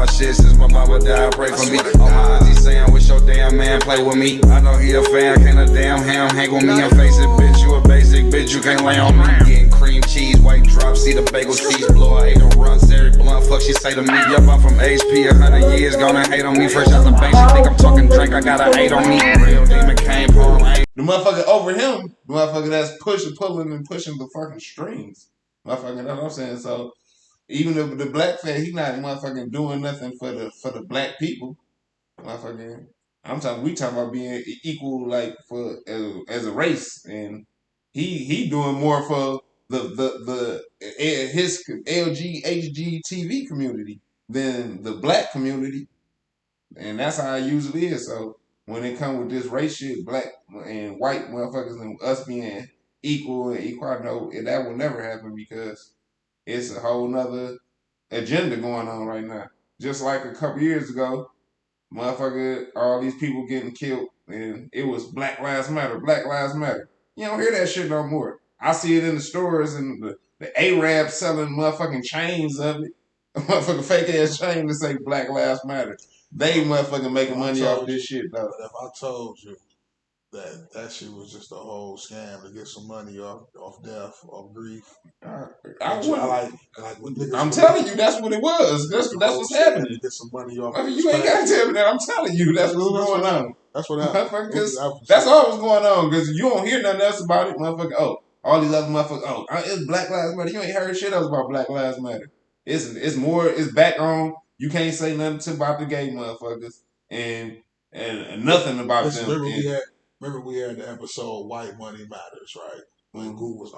shit since my mama died. Pray for me. On my auntie saying, wish your damn man play with me. I know he a fan, can't a damn ham hang with me and face it, bitch. You a basic bitch, you can't lay on me. Getting cream cheese, white drops, see the bagel cheese, blow her 8 runs, every blunt, fuck she say to me. Yup, I'm from HP, 100 years, gonna hate on me. Fresh out the bank, she think I'm talking drink, I got a 8 on me. Real demon came home, the motherfucker over him, the motherfucker that's pulling and pushing the fucking strings. Motherfucker, that's what I'm saying. So even the black fan, he not motherfucking doing nothing for the black people. Motherfucking, we talking about being equal, like for as a race, and he doing more for his LGHGTV community than the black community, and that's how it usually is. So when it come with this race shit, black and white motherfuckers and us being equal and equal, no, that will never happen because it's a whole nother agenda going on right now. Just like a couple years ago, motherfucker, all these people getting killed, and it was Black Lives Matter, Black Lives Matter. You don't hear that shit no more. I see it in the stores and the Arabs selling motherfucking chains of it. A motherfucking fake ass chain to say Black Lives Matter. They motherfucking making money off this shit though. But if I told you that shit was just a whole scam to get some money off death, off grief, I'm telling you, that's what it was. That's what's happening. To get some money off. I mean, you ain't gotta tell me that. I'm telling you, that's what's going on. That's what happened. That's all what's going on. Because you don't hear nothing else about it, motherfucker. Oh, all these other motherfuckers. Oh, it's Black Lives Matter. You ain't heard shit else about Black Lives Matter. It's more. It's back on. You can't say nothing about the gay motherfuckers and nothing about them. Remember we had the episode "White Money Matters," right? When Goo was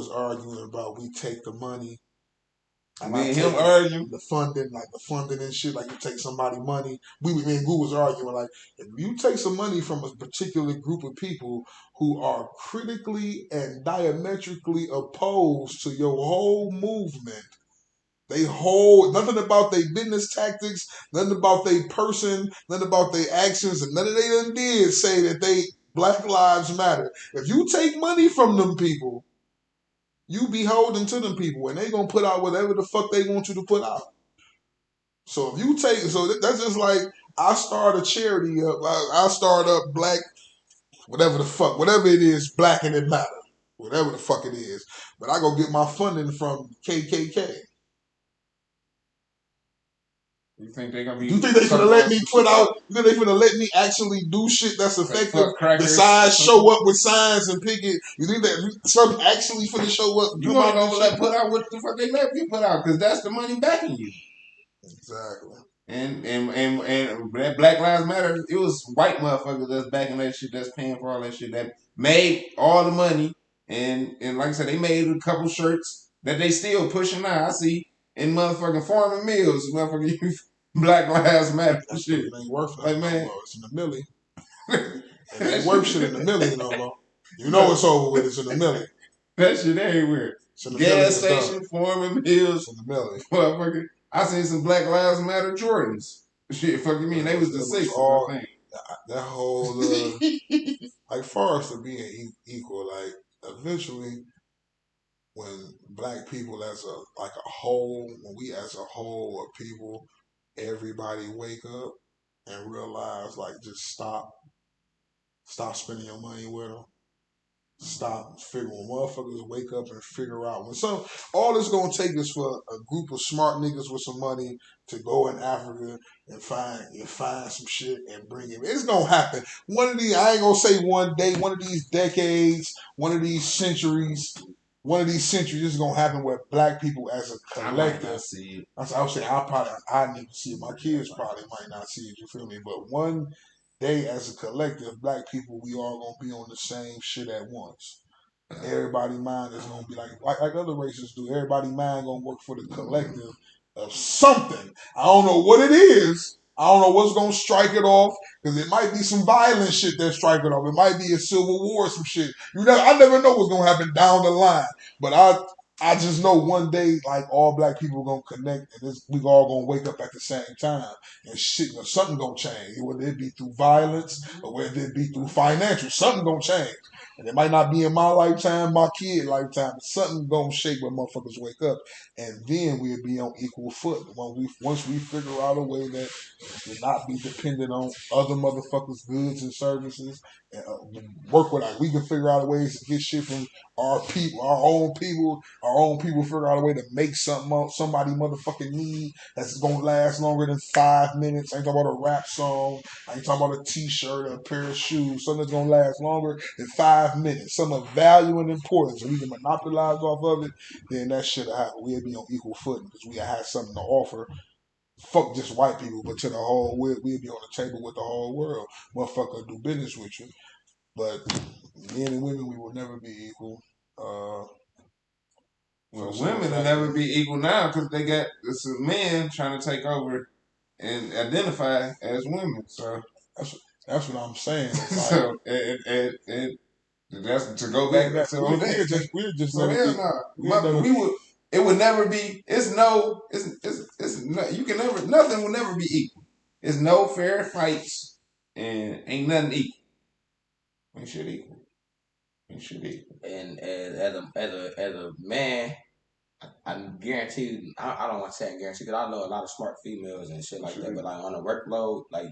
arguing about we take the money. Me and him arguing the funding and shit. Like you take somebody money. Me and Goo was arguing like if you take some money from a particular group of people who are critically and diametrically opposed to your whole movement. They hold nothing about their business tactics, nothing about their person, nothing about their actions, and none of they done did say that they Black Lives Matter. If you take money from them people, you be holding to them people, and they gonna put out whatever the fuck they want you to put out. So if you take, that's just like I start a charity up, I start up Black, whatever it is, Black and it matter, whatever the fuck it is. But I go get my funding from KKK. You think they're gonna be? You think they finna let me put out? You think they finna let me actually do shit that's effective? Besides show up with signs and picket. You think that something actually finna show up? You want to put out what the fuck they let you put out? Because that's the money backing you. Exactly. And that Black Lives Matter, it was white motherfuckers that's backing that shit, that's paying for all that shit, that made all the money. And like I said, they made a couple shirts that they still pushing now. I see. In motherfucking farming mills, motherfucking Black Lives Matter shit. It ain't worth like, man. No more. It's in the millie. It ain't worth shit in the millie no more. You know it's over with. It's in the millie. That shit everywhere. Gas station, farming mills. It's in the millie. Motherfucker. I seen some Black Lives Matter Jordans. Shit, fucking me. And they was the 60s, I think. That whole, like, far as to being equal, like, eventually, when Black people as a whole, when we as a whole of people, everybody wake up and realize, like, just stop spending your money with them. Stop figuring. Motherfuckers wake up and figure out all this gonna take is for a group of smart niggas with some money to go in Africa and find some shit and bring it. It's gonna happen. One of these, I ain't gonna say one day, one of these decades, one of these centuries. One of these centuries is gonna happen where Black people as a collective. I might not see it. I would say I need to see it. My kids probably might not see it. You feel me? But one day as a collective, Black people, we all gonna be on the same shit at once. Everybody mind is gonna be like other races do. Everybody mind gonna work for the collective of something. I don't know what it is. I don't know what's gonna strike it off, because it might be some violent shit that strike it off. It might be a civil war or some shit. I never know what's gonna happen down the line. But I just know one day, like all black people gonna connect, and we all gonna wake up at the same time, and shit, something gonna change. Whether it be through violence or whether it be through financial, something gonna change. And it might not be in my lifetime, my kid lifetime, but something gonna shake when motherfuckers wake up, and then we'll be on equal foot. Once we figure out a way that will not be dependent on other motherfuckers' goods and services, and work with us, we can figure out ways to get shit from our people, our own people figure out a way to make something somebody motherfucking need that's gonna last longer than 5 minutes. I ain't talking about a rap song. I ain't talking about a t-shirt or a pair of shoes. Something that's gonna last longer than 5 minutes. Something of value and importance. And we can monopolize off of it, then that shit will happen. We'll be on equal footing because we have something to offer. Fuck just white people, but to the whole world, we'll be on the table with the whole world. Motherfucker do business with you. But men and women, we will never be equal. Well, women will never be equal now because they got this men trying to take over and identify as women. So that's what I'm saying. Like, so and that's to go back to that. We're just so hell no. It would never be. It's no. You can never. Nothing will never be equal. It's no fair fights and ain't nothing equal. Ain't shit equal. And as a man, I guarantee you, I don't want to say I guarantee because I know a lot of smart females and shit like that. But like on a workload, like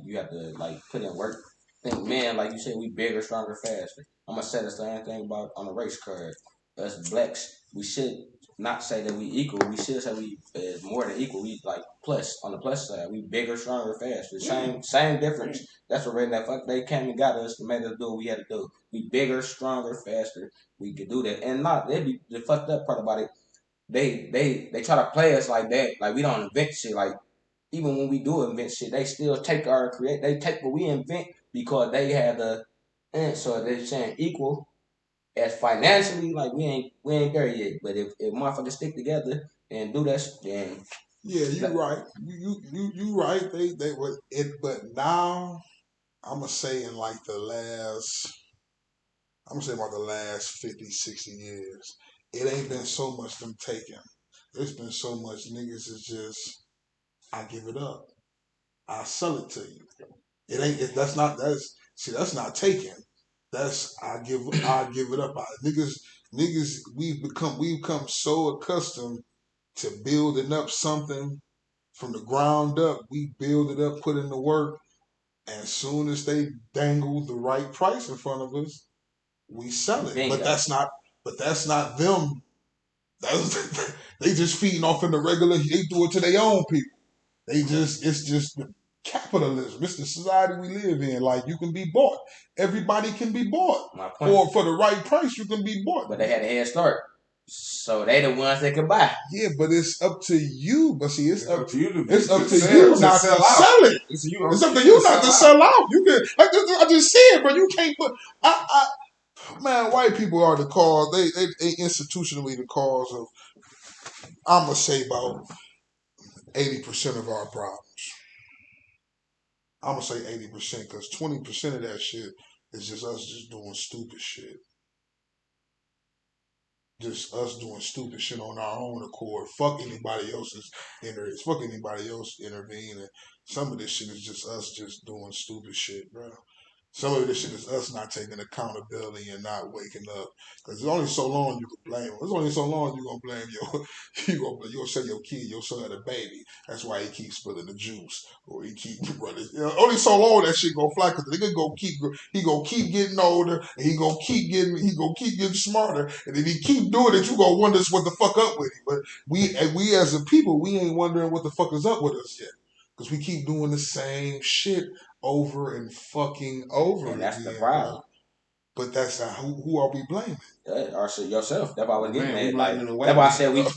you have to like put in work. Think men, like you said, we bigger, stronger, faster. I'm gonna say the same thing about on the race card. Us blacks, we should not say that we equal. We should say we more than equal. We like plus on the plus side. We bigger, stronger, faster. Same difference. That's what that fuck they came and got us to make us do what we had to do. We bigger, stronger, faster. We could do that, and not they be the fucked up part about it. They try to play us like that. Like we don't invent shit. Like even when we do invent shit, they still take they take what we invent because they have the so they're saying equal as financially, like we ain't there yet. But if motherfuckers stick together and do that, then yeah, you right. You right. They were it, but now I'm gonna say in like I'm gonna say about the last 50, 60 years, it ain't been so much them taking. It's been so much niggas is just I give it up. I sell it to you. It ain't. That's not taking. That's I give it up. Niggas, we've become so accustomed to building up something from the ground up. We build it up, put in the work, and as soon as they dangle the right price in front of us, we sell it. Bingo. But that's not them. They just feeding off in the regular. They do it to their own people. It's just capitalism. It's the society we live in. Like you can be bought. Everybody can be bought. Or for the right price, you can be bought. But they had a head start. So they the ones that can buy. Yeah, but it's up to you. But see, it's up to you. It's up to you not to sell it. It's up to you not to sell out. You can. I just said, bro. You can't put. Man, white people are the cause. They institutionally the cause of. I'm gonna say about 80% of our problems. I'm gonna say 80% because 20% of that shit is just us just doing stupid shit. Just us doing stupid shit on our own accord. Fuck anybody else's Fuck anybody else intervening. Some of this shit is just us just doing stupid shit, bro. Some of this shit is us not taking accountability and not waking up. Because there's only so long you can blame. There's only so long you gonna blame you'll say your kid, your son had a baby. That's why he keeps spilling the juice. Or he keep running. Only so long that shit gonna fly because the nigga he gonna keep getting older and he gonna keep getting smarter. And if he keep doing it, you gonna wonder what the fuck up with him. But we as a people, we ain't wondering what the fuck is up with us yet. Because we keep doing the same shit over and fucking over and that's again, the problem. But that's not who are we blaming? Or yourself. That's why we're getting at. Like that's why I said we don't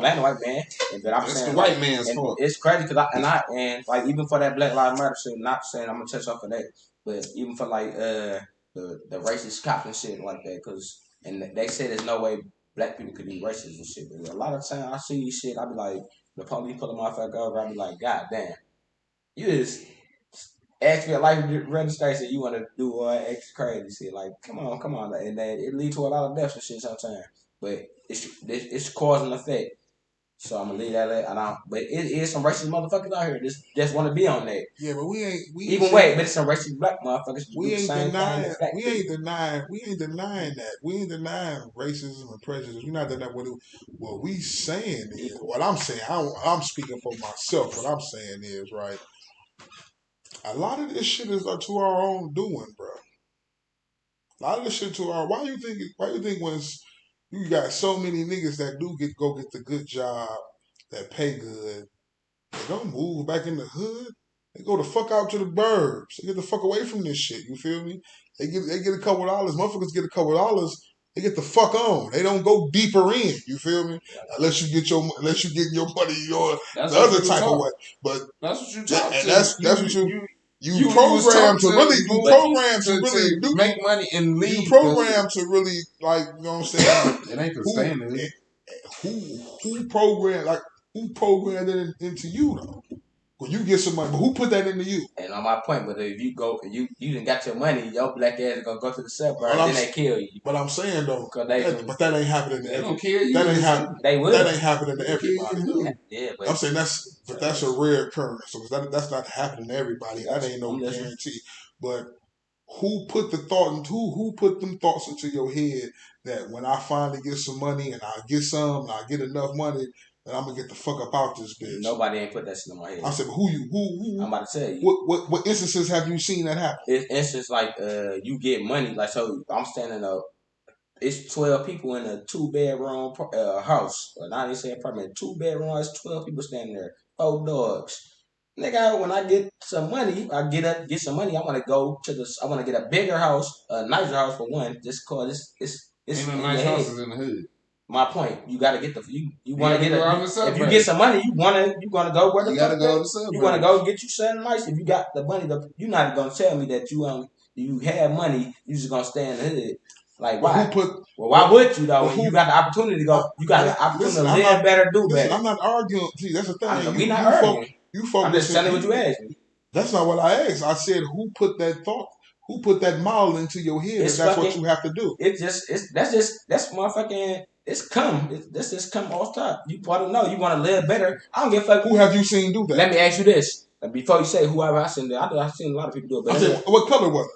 blame the white man. But I'm saying the white man's fault. It's crazy because and like even for that Black Lives Matter shit, not saying I'm gonna touch off of that, but even for like the racist cops and shit like that, because and they say there's no way black people could be racist and shit. But a lot of times I see shit, I be like the police pull a motherfucker over, I be like, God damn, you just ask for your life registration, you want to do extra crazy shit. Like, come on. And then it leads to a lot of deaths and shit sometimes. but it's cause and effect. So I'm gonna leave that. But it is some racist motherfuckers out here. Just want to be on that. Yeah, but we ain't. But it's some racist black motherfuckers. We ain't denying that. We ain't denying racism and prejudice. We're not denying what we saying is. What I'm saying, I'm speaking for myself. What I'm saying is, right. A lot of this shit is to our own doing, bro. A lot of this shit to our. Why you think when you got so many niggas that do go get the good job that pay good, they don't move back in the hood. They go the fuck out to the burbs. They get the fuck away from this shit. You feel me? They get a couple dollars. Motherfuckers get a couple dollars. They get the fuck on. They don't go deeper in. You feel me? Unless you get your money the other type of way. But that's what you talk. And that's what you program to really make money and leave. You program to really, like, you know what I'm saying? It ain't sustainable. Who programmed it into you though? When you get some money, but who put that into you? And on my point, but if you go, you done got your money, your black ass is gonna go to the suburbs, then they kill you. But I'm saying though, but that ain't happening to everybody. That ain't happening. They will. That ain't happening to everybody. Yeah, but I'm saying that's a rare occurrence. So that's not happening to everybody. That ain't no guarantee. But who put the thought into who put them thoughts into your head that when I finally get some money and I get some and I get enough money, that I'm gonna get the fuck up out this bitch? Nobody ain't put that shit in my head. I said, but who? I'm about to tell you. What instances have you seen that happen? It's instances like you get money, like, so I'm standing up. It's 12 people in a 2-bedroom house, or not even say apartment, 2-bedroom. It's 12 people standing there, 4 dogs. Nigga, when I get some money, I get some money. I want to get a bigger house, a nicer house for one. Just cause it's ain't no nice houses in the hood. My point, you gotta get you want to get if you get some money, you gonna go where the fuck you want to go get you something nice. If you got the money, you're not gonna tell me that you have money. You just gonna stay in the hood. Like, why? Why would you though? When you got the opportunity to go, you got the opportunity to live better, do better. I'm not arguing. See, that's the thing. We not arguing. I'm just telling what you asked me. That's not what I asked. I said, who put that thought? Who put that model into your head? That's what you have to do. That's motherfucking. This just come off top. You want to know. You want to live better. I don't give a fuck. Who have you seen do that? Let me ask you this. Before you say whoever I seen, I've seen a lot of people do it. I said, what color was it?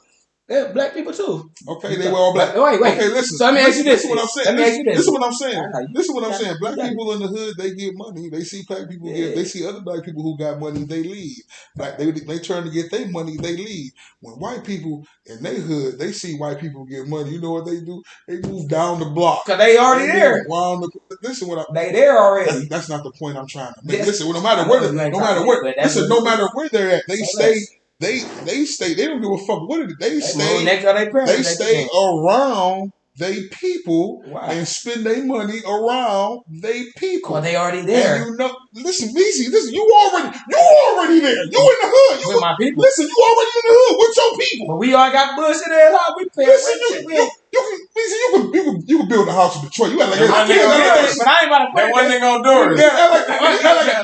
Yeah, black people too. Okay, they were all black. Wait. Okay, listen. So let me ask you this. This is what I'm saying. Let me ask you this. This is what I'm saying. This is what I'm saying. Black people in the hood, they get money. They see black people they see other black people who got money, they leave. Like they turn to get their money, they leave. When white people in their hood, they see white people get money, you know what they do? They move down the block. Cause they already there. Listen, they there already. That's not the point I'm trying to make. Listen, no matter where they're at, they stay. They stay. They don't give a fuck what it is. They stay. They stay around they people and spend their money around they people. Well, they already there. And listen, FEEZY, you already there. You in the hood. With my people. Listen, you already in the hood with your people. But we all got bullshit ass how we pay. Listen, you can build a house in Detroit. You got like but I ain't about to put one thing on doors.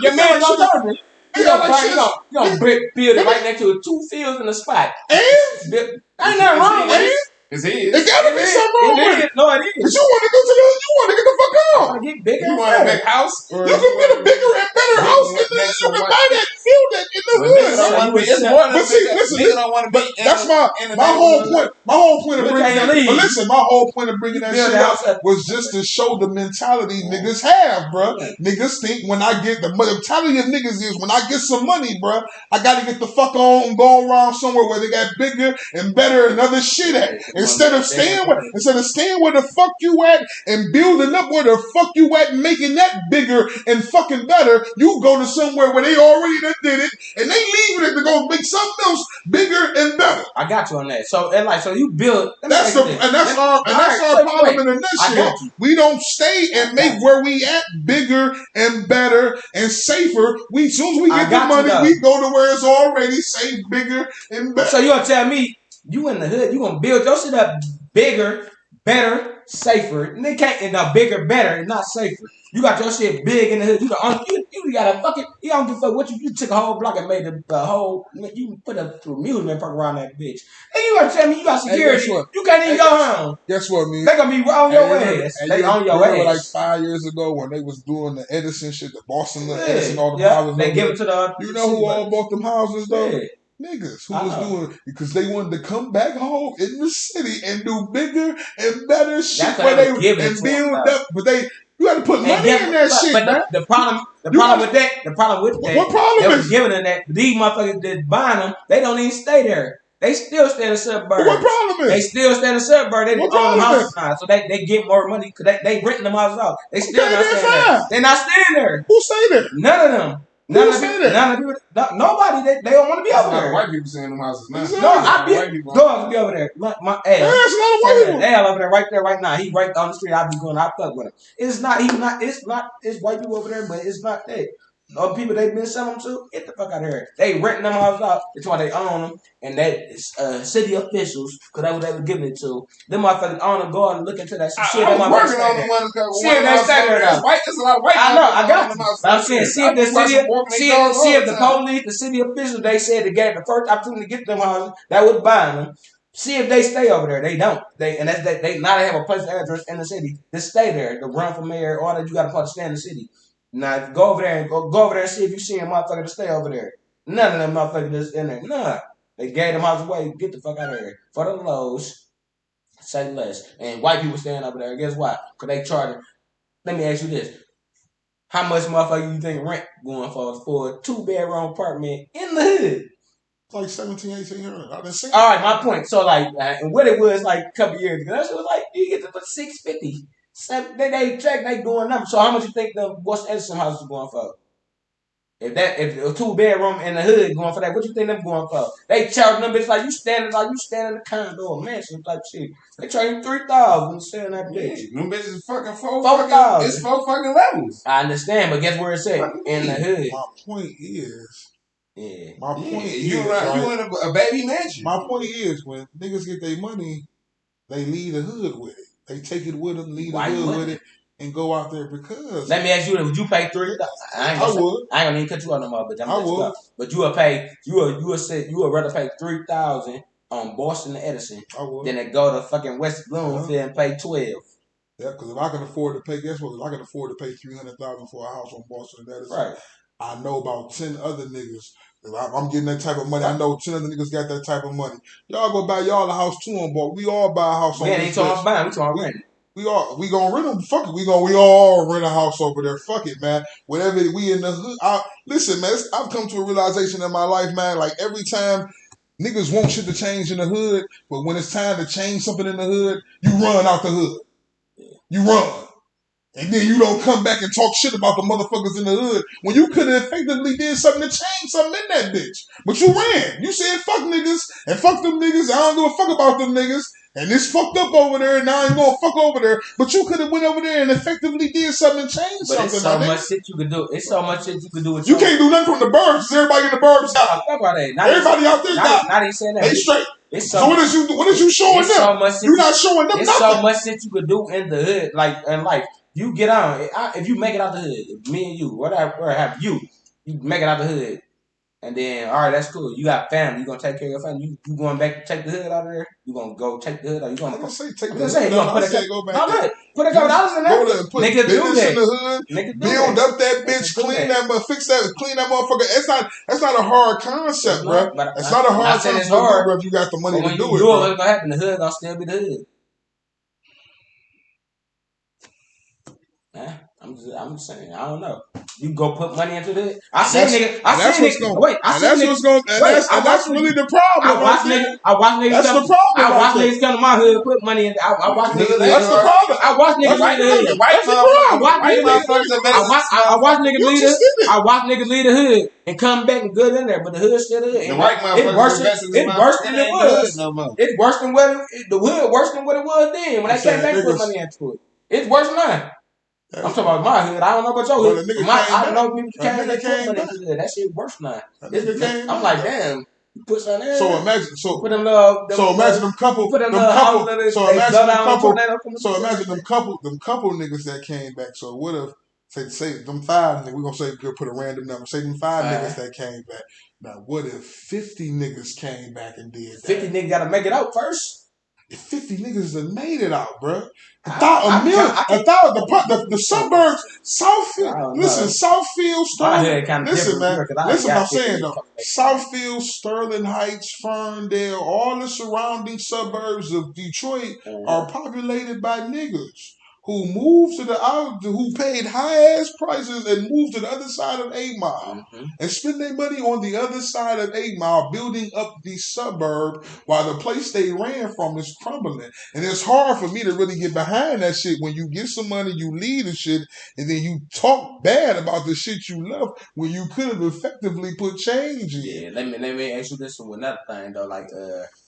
Your man on doors. You gonna build it right next to 2 fields in the spot. And ain't nothing wrong with it. It's his. It gotta be something wrong with it. No, it is. But you want to go to you want to get the fuck out. You want to get bigger. You want a big house? You can get a bigger and better house. You can buy that, build that in the hood. But see, listen, but that's my whole point. My whole point of bringing that. But listen, my whole point of bringing that shit up was just to show the mentality niggas have, bro. Niggas think when I get the mentality of niggas is when I get some money, bro, I gotta get the fuck on and go around somewhere where they got bigger and better and other shit at. Instead of staying where the fuck you at and building up where the fuck you at and making that bigger and fucking better, you go to somewhere where they already done did it and they leaving it to go make something else bigger and better. I got you on that. So you build. That's our problem in this shit. We don't stay and make where we at bigger and better and safer. As soon as we get the money, we go to where it's already safe, bigger and better. So you gonna tell me you in the hood, you gonna build your shit up bigger, better, safer. And they can't end up bigger, better, and not safer. You got your shit big in the hood. You got a fucking. You don't give a fuck what you took a whole block and made the whole. You put a amusement park around that bitch. And you gonna tell me you got security? You can't even go home. Guess what, man? They gonna be on your ass. They on your ass. Like 5 years ago when they was doing the Edison shit, the Boston Edison, all the houses. They give it to the. You know who all bought them houses though? Niggas who was doing it because they wanted to come back home in the city and do bigger and better shit where they and build up, but you got to put money in that shit. But the problem with that, what problem they is giving them that? These motherfuckers that buying them, they don't even stay there. They still stay in the suburbs. What problem is? They still stay in the suburbs. They own them houses now, so they get more money because they renting them houses out. They still not staying there. They not staying there. Who stay there? None of them. None of people. Nobody. They don't want to be over there. White people stay in them houses now. No, I be dogs be over there. My ass. There's a lot of white people. Al over there, right there, right now. He right on the street. I be going. I fuck with him. It's not. He's not. It's not. It's white people over there, but it's not that. All the people they've been selling them to, get the fuck out of here. They renting them houses out. That's why they own them. And that city officials, because that's what they were giving it to. Them motherfuckers own them, go out and look into that shit. I was working on the ones that they stay there. There's a lot of white people. I know, I got you. I'm saying, see if the police, the city officials, they said they gave the first opportunity to get them houses, that was buying them. See if they stay over there. They don't. They now they have a place address in the city. Just stay there. To run for mayor, all that you got to stay in the city. Now go over there and see if you see a motherfucker to stay over there. None of them motherfuckers just in there. Nah. They gave them houses away. Get the fuck out of here. For the lows, say less. And white people staying over there. Guess why? Because they charging. Let me ask you this. How much motherfucker you think rent going for a 2-bedroom apartment in the hood? It's like 1,700, 1,800. All right, my point. So like, and what it was like a couple years ago, that shit was like, you get to put $650. They doing numbers. So how much you think the Boston Edison house is going for? If a 2-bedroom in the hood going for that, what you think them going for? They charge them bitches like you standing in the condo or mansion type shit. They charge you $3,000 to stay in that bitch. Them bitches is fucking 4,000. It's 4 fucking levels. I understand, but guess where it's at? In the hood. My point is. Yeah. My point is. You in a baby mansion. My point is when niggas get their money, they leave the hood with it. They take it with them, leave the hood with it, and go out there because. Let me ask you, would you pay $3,000? I ain't gonna even cut you out no more, but I would. But you would pay. You would rather pay $3,000 on Boston and Edison than to go to fucking West Bloomfield and pay $12,000. Yeah, because if I can afford to pay, guess what? If I can afford to pay $300,000 for a house on Boston and Edison, right? I know about 10 other niggas. If I'm getting that type of money, I know 10 other niggas got that type of money. Y'all go buy y'all a house too on board. We all buy a house on this. Ain't talking about buying, we talking rent. We gonna rent them. Fuck it. We all rent a house over there. Fuck it, man. Whatever we in the hood. Listen, man. I've come to a realization in my life, man. Like every time niggas want shit to change in the hood, but when it's time to change something in the hood, you run out the hood. You run. And then you don't come back and talk shit about the motherfuckers in the hood when you could have effectively did something to change something in that bitch. But you ran. You said fuck niggas and fuck them niggas. I don't give a fuck about them niggas. And it's fucked up over there and now I'm going to fuck over there. But you could have went over there and effectively did something and changed something. It's so much shit you could do. It's so much shit you could do. You can't do nothing from the burbs because everybody in the burbs got it. Everybody out there got it. Not even saying that. They straight. So what is you showing them? So much You're not showing them nothing. It's so much shit you could do in the hood, like in life. You get on. If you make it out the hood, me and you, whatever have you make it out the hood, and then all right, that's cool. You got family. You gonna take care of your family. You going back to take the hood out of there? You gonna go take the hood out? You gonna take the hood? You gonna put a couple dollars in there? Nigga do that. In the hood, build up that bitch, clean that, fix that, clean that motherfucker. That's not a hard concept, bro. It's not a hard concept, bro. If you got the money to do it, what's gonna happen? The hood gonna still be the hood. I'm just saying. I don't know. You go put money into this. That's really the problem. I watch niggas come to my hood, put money in. I watch niggas. That's the problem. I watch niggas leave the hood. I watch niggas leave the hood and come back and good in there, but the hood's still the hood. The white motherfuckers it's worse than it was. It's worse than what the hood worse than what it was then when they came back and put money into it. It's worse now. I'm talking about my hood. I don't know about your hood. I know people came back and put money into it. That shit worse now. I'm like, damn. You put something there. So imagine them couple niggas that came back. So imagine them couple niggas that came back. So what if Say them 5 niggas. We gonna say put a random number. Say them 5 Alright. niggas that came back. Now, what if 50 niggas came back and did that? 50 niggas gotta make it out first. If 50 niggas have made it out, bro. The suburbs, Southfield. Listen, Southfield, Sterling. Listen, man. Listen, I'm saying though, Southfield, Sterling Heights, Ferndale, all the surrounding suburbs of Detroit are populated by niggas who moved to who paid high ass prices and moved to the other side of 8 Mile and spend their money on the other side of 8 Mile, building up the suburb while the place they ran from is crumbling. And it's hard for me to really get behind that shit when you get some money, you leave the shit, and then you talk bad about the shit you love when you could have effectively put change in. Yeah, let me ask you this one another thing though, like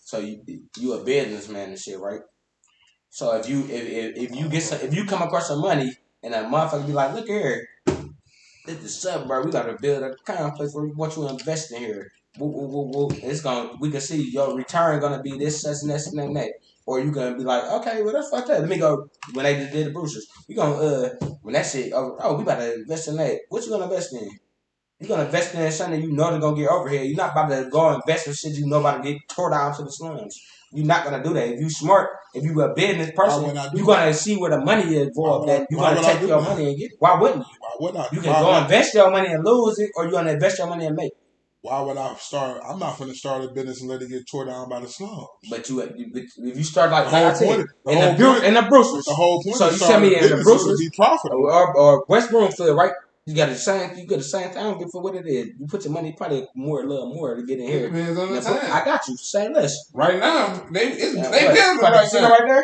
so you a businessman and shit, right? So if you come across some money and a motherfucker be like, look here, this is the suburb, we gotta build a complex where we want you to invest in here. It's we can see your return gonna be this, such and that. Or you gonna be like, okay, well that's fucked up. Let me go when they just did the Bruces. You gonna when that shit we about to invest in that. What you gonna invest in? You gonna invest in something you know they're gonna get over here. You're not about to go invest in shit you know about to get tore down to the slums. You're not gonna do that. If you smart, if you a business person, you're gonna see where the money is involved. That you're gonna take your money and get it. Why wouldn't you? Why would I? You can go invest your money and lose it, or you're gonna invest your money and make it. Why would I start? I'm not going to start a business and let it get tore down by the slums. But if you start like I said, in the Bruces, the whole point. So you tell me in the Bruces, be profitable, or West Broomfield, right? You got the same. You got the same thing. I don't give for what it is. You put your money probably a little more to get in here. It depends on the time. I got you. Say less. Right now, they building right there.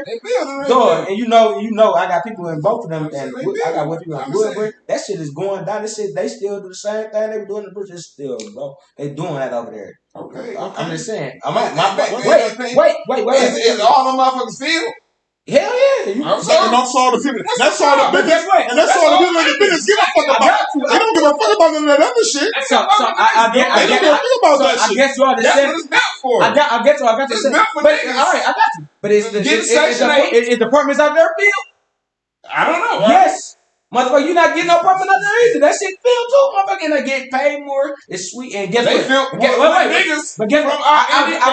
They building right there. And you know, I got people in both of them, and I got people in Woodbridge. That shit is going down. This shit, they still do the same thing they were doing in the Bruces. Still, bro, they doing that over there. Okay. I'm just saying. Wait. Is all the motherfuckers feel? Hell yeah! That's all the people. That's all the business. And that's all the people in the business give a fuck about. They don't give a fuck about none of that other shit. So I get about that shit. I guess you all just said. That's what it's meant for. I get you. I got you. It's meant for but niggas. All right, I got you. But is Section 8. departments out there feel? I don't know. Yes. Motherfucker, you not getting no apartment out there either. That shit feel too. Motherfucker, they get paid more. It's sweet. And guess they what? Feel niggas. But guess what? I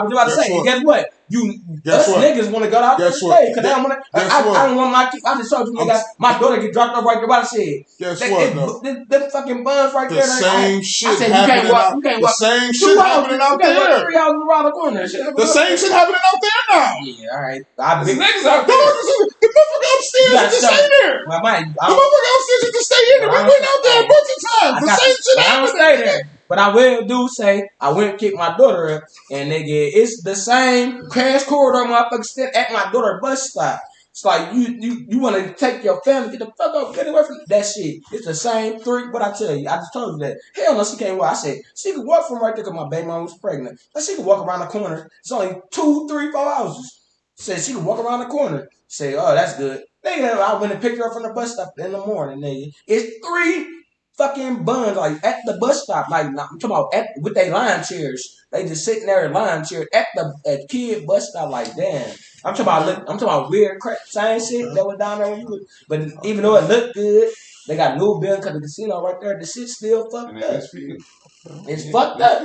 was about to say. And guess what? Niggas want to go out there and stay because they don't want to. I don't want my kids. I just told you, nigga, my daughter get dropped off right there by the shed. Guess what? Them fucking buns right there. The same shit happening out there. The same shit happening out there. 3 hours around the corner. The same shit happening out there now. Yeah, all right. The niggas out there. The motherfucker upstairs just stay there. The motherfucker upstairs just stay in there. We went out there a bunch of times. The same shit happening. I don't stay there. But I will do say, I went and kicked my daughter up, and nigga, it's the same crash corridor motherfucker still at my daughter's bus stop. It's like, you want to take your family, get the fuck up, get away from that shit. It's the same what I tell you, I just told you that. Hell no, she can't walk. I said, she could walk from right there because my baby mom was pregnant. But she could walk around the corner. It's only 2, 3, 4 houses. Said she could walk around the corner. Say, oh, that's good. Nigga, I went and picked her up from the bus stop in the morning, nigga. It's 3 fucking buns like at the bus stop, like I'm talking about with their line chairs. They just sitting there in line chairs at the kid bus stop, like damn. I'm talking about weird crap, same shit that was down there when you was. But even though it looked good, they got new building because the casino right there. The shit's still fucked up. It's fucked up.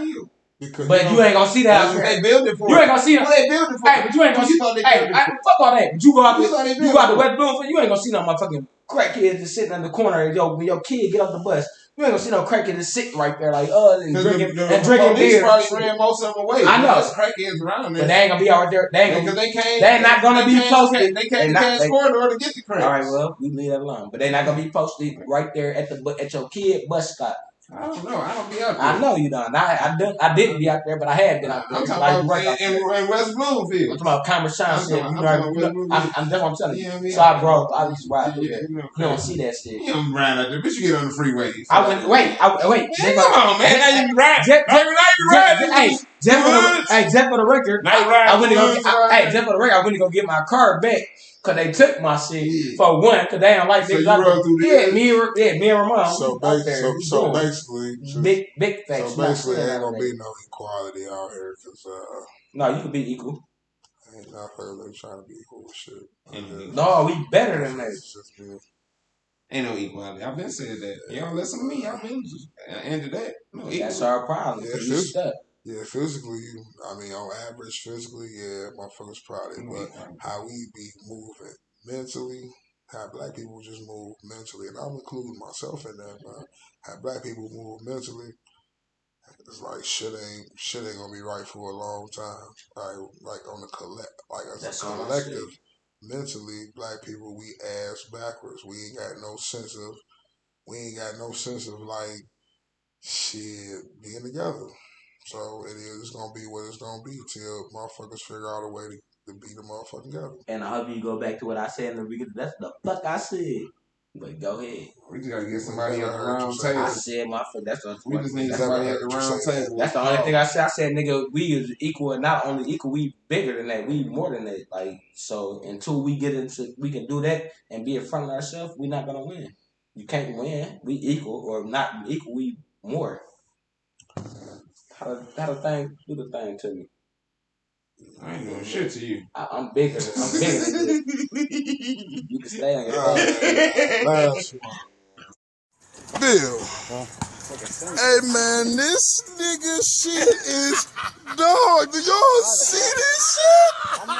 But you ain't gonna see that. That's what they build it for. You ain't gonna see that. They build it for. Hey, but you ain't gonna see. Hey, fuck all that. But you go out to West Bloomfield, you ain't gonna see no motherfucking crackheads just sitting in the corner. When your kid get off the bus, you ain't gonna see no crackheads just sitting right there like and drinking beer. Probably ran most of them away. I know. There's crackheads around there. But they ain't gonna be out there. They're not gonna be posted. They came to the corridor to get the cracks. All right, well, we leave that alone. But they're not gonna be posted right there at your kid bus stop. I don't know. I don't be out there. I know you don't. I didn't be out there, but I had been out there. I'm talking about in West Bloomfield. I'm talking about Commerce shit. That's what I'm telling you. Yeah, so I just ride through there. You don't see that shit. You don't ride out there, but you get on the freeway. Wait. Come on, man. Now you ride. Jeff for the record. Jeff for the record. I went to go get my car back. Cause they took my shit for one, cause they don't like niggas. So you run through there? Me and Ramon. So basically, big facts. So basically, ain't gonna be no equality out here, cause no, you can be equal. I ain't not heard they trying to be equal with shit. No, we better than that. Ain't no equality. I've been said that. Y'all listen to me. I've been into that. No equality. That's our problem. Yeah, You stuck. Yeah, physically, I mean, on average, physically, yeah, motherfuckers probably. But how we be moving mentally, how black people just move mentally, and I'm including myself in that, man. How black people move mentally, it's like shit ain't gonna be right for a long time. Like on the as That's a all I collective, see. mentally, black people we ass backwards. We ain't got no sense of like shit being together. So it's gonna be what it's gonna be till motherfuckers figure out a way to beat the motherfucking together. And I hope you go back to what I said in the beginning. That's the fuck I said. But go ahead. We just gotta get somebody at the round table. I said my fuck. That's the we just need somebody at the round table. That's the only thing I said. I said, nigga, we is equal, and not only equal, we bigger than that. We more than that. Like, so until we can do that and be in front of ourselves, we not gonna win. You can't win. We equal or not equal. We more. How the thing do the thing to me? I ain't doing shit to you. I'm bigger. I'm bigger than this. You can stay on your phone. Last one. Bill. Hey man, this nigga shit is dog. Do y'all see this shit? Do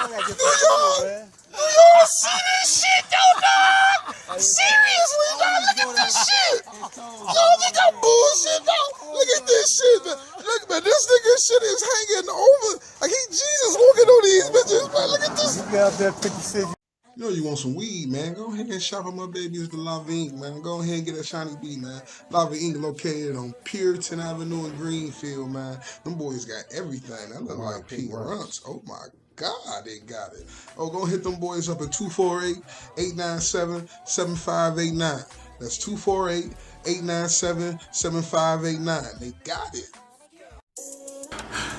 y'all see this shit though, dog? Seriously, dog, look at this shit. Y'all think I'm bullshit, dog? Look at this shit, man. Look, man, this nigga shit is hanging over. Like he Jesus walking on these bitches, man. Look at this. You got that 56. You know you want some weed, man. Go ahead and shop at my baby's the Lava Inc., man. Go ahead and get that shiny bee, man. Lava Inc. located on Puritan Avenue in Greenfield, man. Them boys got everything. That look like Pete Runts. Oh my God, they got it. Oh, go hit them boys up at 248-897-7589. That's 248-897-7589. They got it.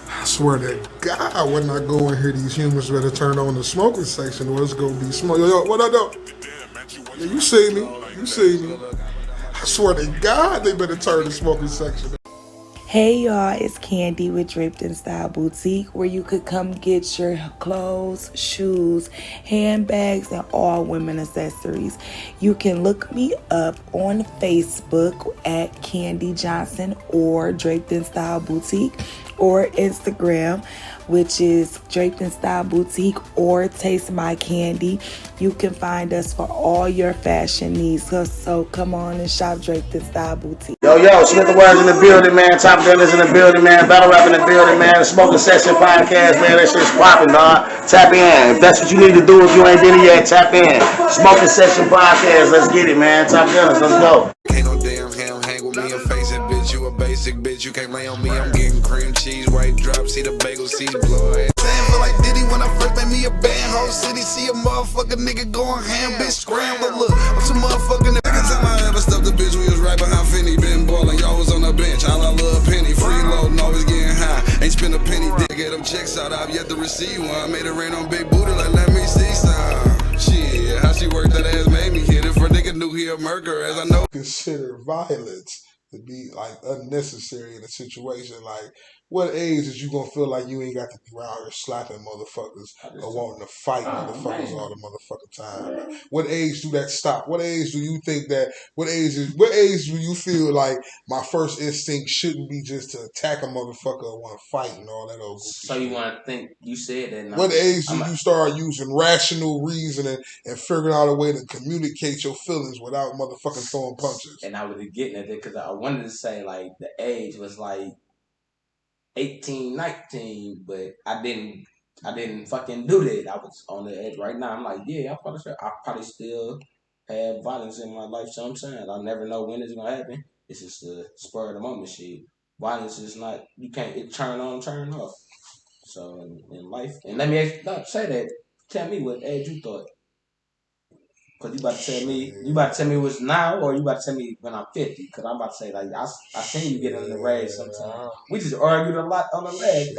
I swear to God, when I go in here, these humans better turn on the Smokerz section or it's gonna be smoke. Yo, what I do? Yeah, you see me. You see me. I swear to God, they better turn the Smokerz section. Hey y'all, it's Candy with Draped in Style Boutique, where you could come get your clothes, shoes, handbags, and all women accessories. You can look me up on Facebook at Candy Johnson or Draped in Style Boutique, or Instagram, which is Draped in Style Boutique or Taste My Candy. You can find us for all your fashion needs. So come on and shop Draped in Style Boutique. Yo, Smith & Wesson in the building, man. Top Gunners in the building, man. Battle Rap in the building, man. Smokerz Section podcast, man. That shit's popping, dog. Tap in. If that's what you need to do, if you ain't did it yet, tap in. Smokerz Section podcast. Let's get it, man. Top Gunners, let's go. Ain't no damn ham, hang with me and face it, bitch. You a basic bitch, you can't lay on me. I'm getting cream cheese, white drop, see the bagel, see the blood. Feel like Diddy when I first made me a band. Whole city see a motherfucking nigga going ham, bitch scramble. Look, I'm some motherfucking niggas. Time I ever stuffed the bitch, we was right behind Finney. Been ballin', y'all was on the bench. All I love penny, freeloading, always getting high. Ain't spend a penny, did get them checks out. I've yet to receive one. Made it rain on big booty, like let me see some. Shit, how she worked that ass made me hit it. For nigga knew he a murderer, as I know. Consider violence to be like unnecessary in a situation. Like, what age is you gonna feel like you ain't got to be around here slapping motherfuckers or wanting to fight motherfuckers all the motherfucking time? What age do that stop? What age do you think that? What age do you feel like my first instinct shouldn't be just to attack a motherfucker or want to fight and all that old goofy So you want to think you said that? What age do you start using rational reasoning and figuring out a way to communicate your feelings without motherfucking throwing punches? And I was getting at it because I wanted to say like the age was like 18, 19, but I didn't fucking do that. I was on the edge right now. I'm like, yeah, I probably still have violence in my life sometimes. I never know when it's gonna happen. It's just the spur of the moment shit. Violence is not, you can't, it turn on, turn off. So in life, and let me say that. Tell me what age you thought. Cause you about to tell me it was now, or you about to tell me when I'm 50? Cause I'm about to say like I seen you get in the rage sometimes. We just argued a lot on the last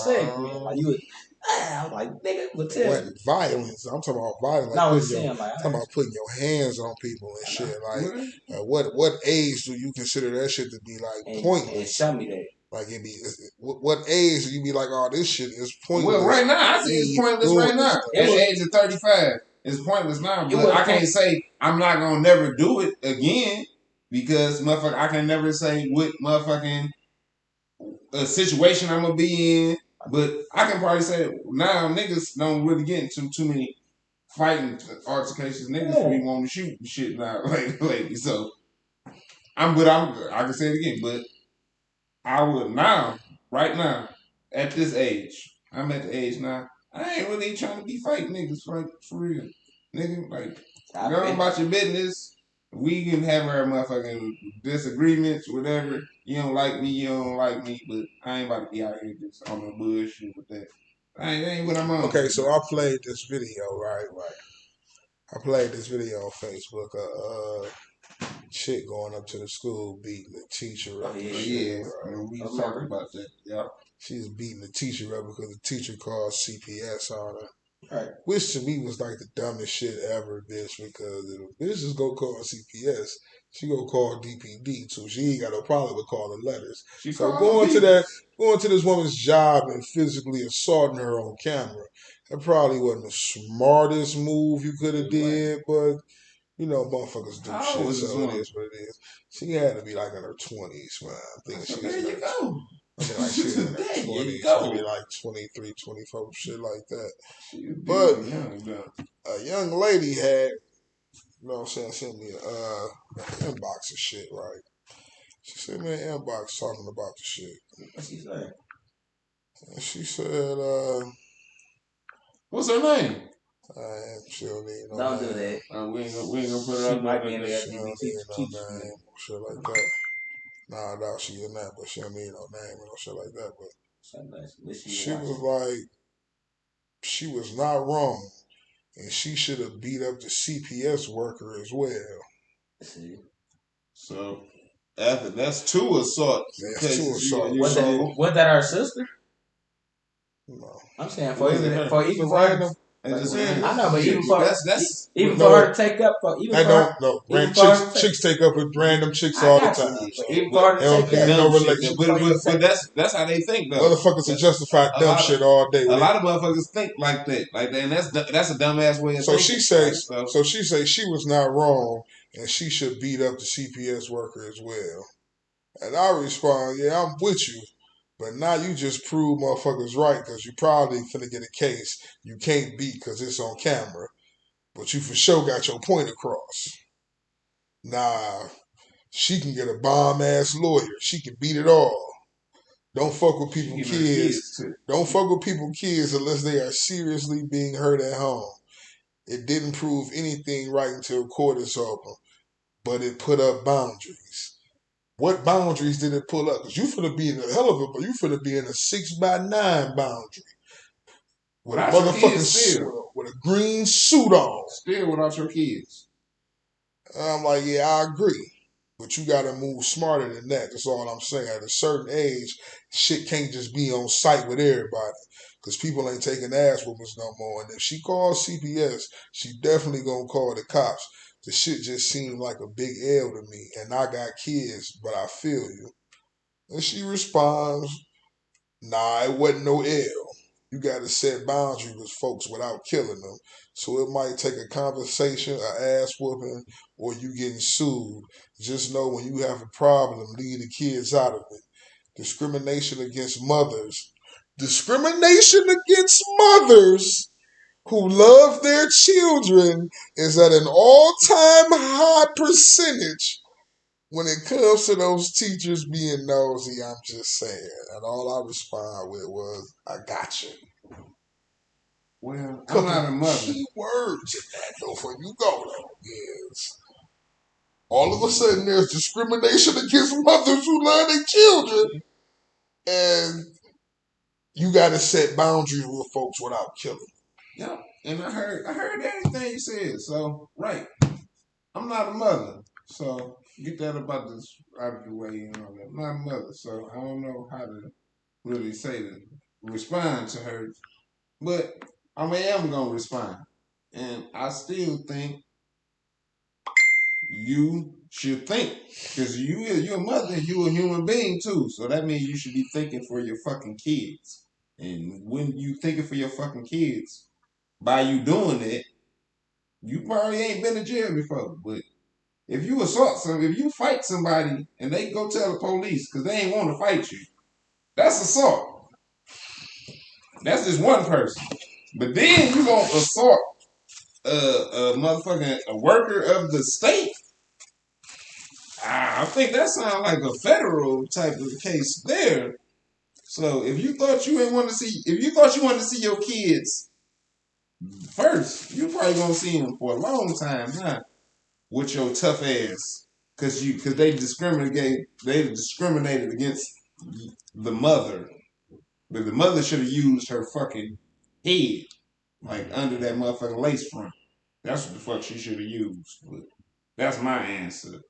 segment. Like you was, I'm like nigga, but tell me. Violence. I'm talking about violence. No, I'm talking about putting your hands on people and shit. Like, what age do you consider that shit to be like pointless? And show me that. Like it be, what age do you be like, oh, this shit is pointless? Well, right now I think it's pointless right now. At the age of 35. It's pointless now. But I can't say I'm not gonna never do it again because motherfucker, I can never say what motherfucking situation I'm gonna be in. But I can probably say now niggas don't really get into too many fighting altercations. Niggas be wanting to shoot and shit now lately. So I can say it again, but I would now, right now, at this age, I'm at the age now, I ain't really trying to be fighting niggas like for real. Nigga, like go about your business. We can have our motherfucking disagreements, whatever. You don't like me, but I ain't about to be out here just on the bullshit with that. That ain't what I'm on. Okay, so I played this video, right? I played this video on Facebook. Chick going up to the school beating the teacher up. Yeah, we talking about that. Yeah. She's beating the teacher up because the teacher called CPS on her. Right. Which to me was like the dumbest shit ever, bitch, because if a bitch is gonna call CPS, she gonna call DPD too. She ain't got no problem with calling letters. So going to this woman's job and physically assaulting her on camera, that probably wasn't the smartest move you could have did, but you know, motherfuckers do shit, so it is what it is. She had to be like in her 20s, man. I think she was in her 20s. I mean, like she was in her 20s, maybe like 23, 24, shit like that. But a young lady had, you know what I'm saying, sent me an inbox of shit, right? She sent me an inbox talking about the shit. What she said? And she said, what's her name? She don't need no Don't name. do that. We ain't gonna put her up. Might be in the She don't need no name, shit like that. Nah, I doubt she in that, but she don't need no name and no shit like that. But she was like, she was not wrong, and she should have beat up the CPS worker as well. See? So after that's two assaults. That's two assaults. Was that our sister? No. I'm saying for random. I know, but even for that's even for her to take up for even I for don't know. Chicks take up with random chicks all the time. So. Even for her to take no relation. But that's how they think though. Motherfuckers will justify dumb shit all day. A lot of motherfuckers think like that, and that's a dumbass way of thinking. So she say she was not wrong, and she should beat up the CPS worker as well. And I respond, yeah, I'm with you. But now you just prove motherfuckers right because you probably finna get a case you can't beat because it's on camera. But you for sure got your point across. Nah, she can get a bomb-ass lawyer. She can beat it all. Don't fuck with people's kids. Don't fuck with people's kids unless they are seriously being hurt at home. It didn't prove anything right until court is open. But it put up boundaries. What boundaries did it pull up? Because you finna be in a hell of a, but you finna be in a 6x9 boundary. With a motherfucking with a green suit on. Still without your kids. I'm like, yeah, I agree. But you gotta move smarter than that. That's all I'm saying. At a certain age, shit can't just be on site with everybody. Because people ain't taking ass whoopings no more. And if she calls CPS, she definitely gonna call the cops. The shit just seemed like a big L to me. And I got kids, but I feel you. And she responds, nah, it wasn't no L. You got to set boundaries with folks without killing them. So it might take a conversation, an ass whooping, or you getting sued. Just know when you have a problem, leave the kids out of it. Discrimination against mothers. Discrimination against mothers who love their children is at an all-time high percentage. When it comes to those teachers being nosy, I'm just saying. And all I respond with was, I got you. Well, I'm not a mother. Key words in that, though, before you go, though, is all of a sudden there's discrimination against mothers who love their children. And you got to set boundaries with folks without killing. Yeah, and I heard everything you said. So, right. I'm not a mother. So, get that about this out of the way, you know. I'm not a mother, so I don't know how to really respond to her. But I am going to respond. And I still think you should think. Because you're a mother and you're a human being too. So that means you should be thinking for your fucking kids. And when you thinking for your fucking kids, by you doing it, You probably ain't been to jail before, but if you if you fight somebody and they go tell the police because they ain't want to fight you, that's assault. That's just one person. But then you gonna assault a motherfucking a worker of the state? I think that sounds like a federal type of case there. So if you thought you wanted to see your kids first, you probably gonna see them for a long time, huh? With your tough ass, because they discriminated against the mother, but the mother should have used her fucking head, like under that motherfucking lace front. That's what the fuck she should have used. But that's my answer,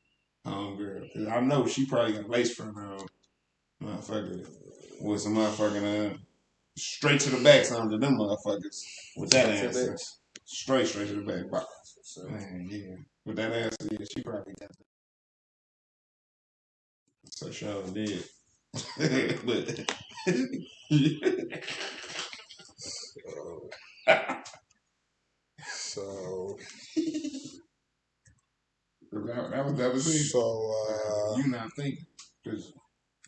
girl. Because I know she probably got lace front on, motherfucker, with some motherfucking straight to the backs under them motherfuckers. With that answer, straight to the back. Man, yeah. With that answer, yeah, she probably got that. So she did. But so that was it. So you not thinking because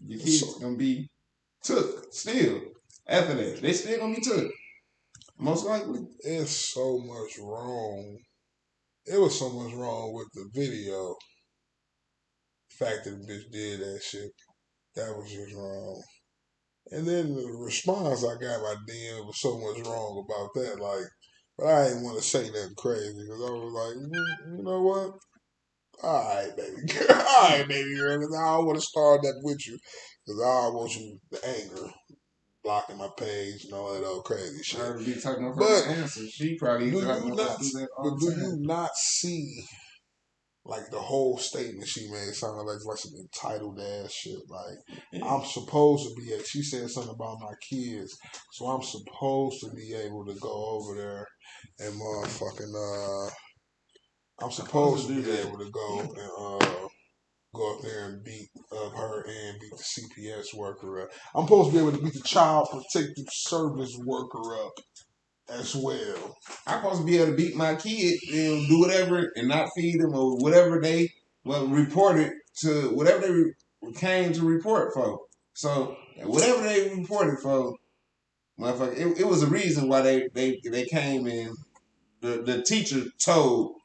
your kids gonna be took still after that. They still gonna be took. Most likely. it's so much wrong. It was so much wrong with the video. The fact that the bitch did that shit, that was just wrong. And then the response I got by DM was so much wrong about that. Like, but I didn't want to say nothing crazy because I was like, you know what? All right, baby girl. All right, baby girl. Because I don't want to start that with you. Because I don't want you the anger. Blocking my page and all that old crazy shit. I be talking about her answer. She probably do you not see like the whole statement she made sounded like some entitled ass shit? Like I'm supposed to be. She said something about my kids, so I'm supposed to be able to go over there and motherfucking. I'm supposed to be able to go and go up there and beat up her and beat the CPS worker up. I'm supposed to be able to beat the Child Protective Service worker up as well. I'm supposed to be able to beat my kid and do whatever and not feed them or whatever they reported to, whatever they came to report for. So whatever they reported for, motherfucker, it was a reason why they came in. The teacher told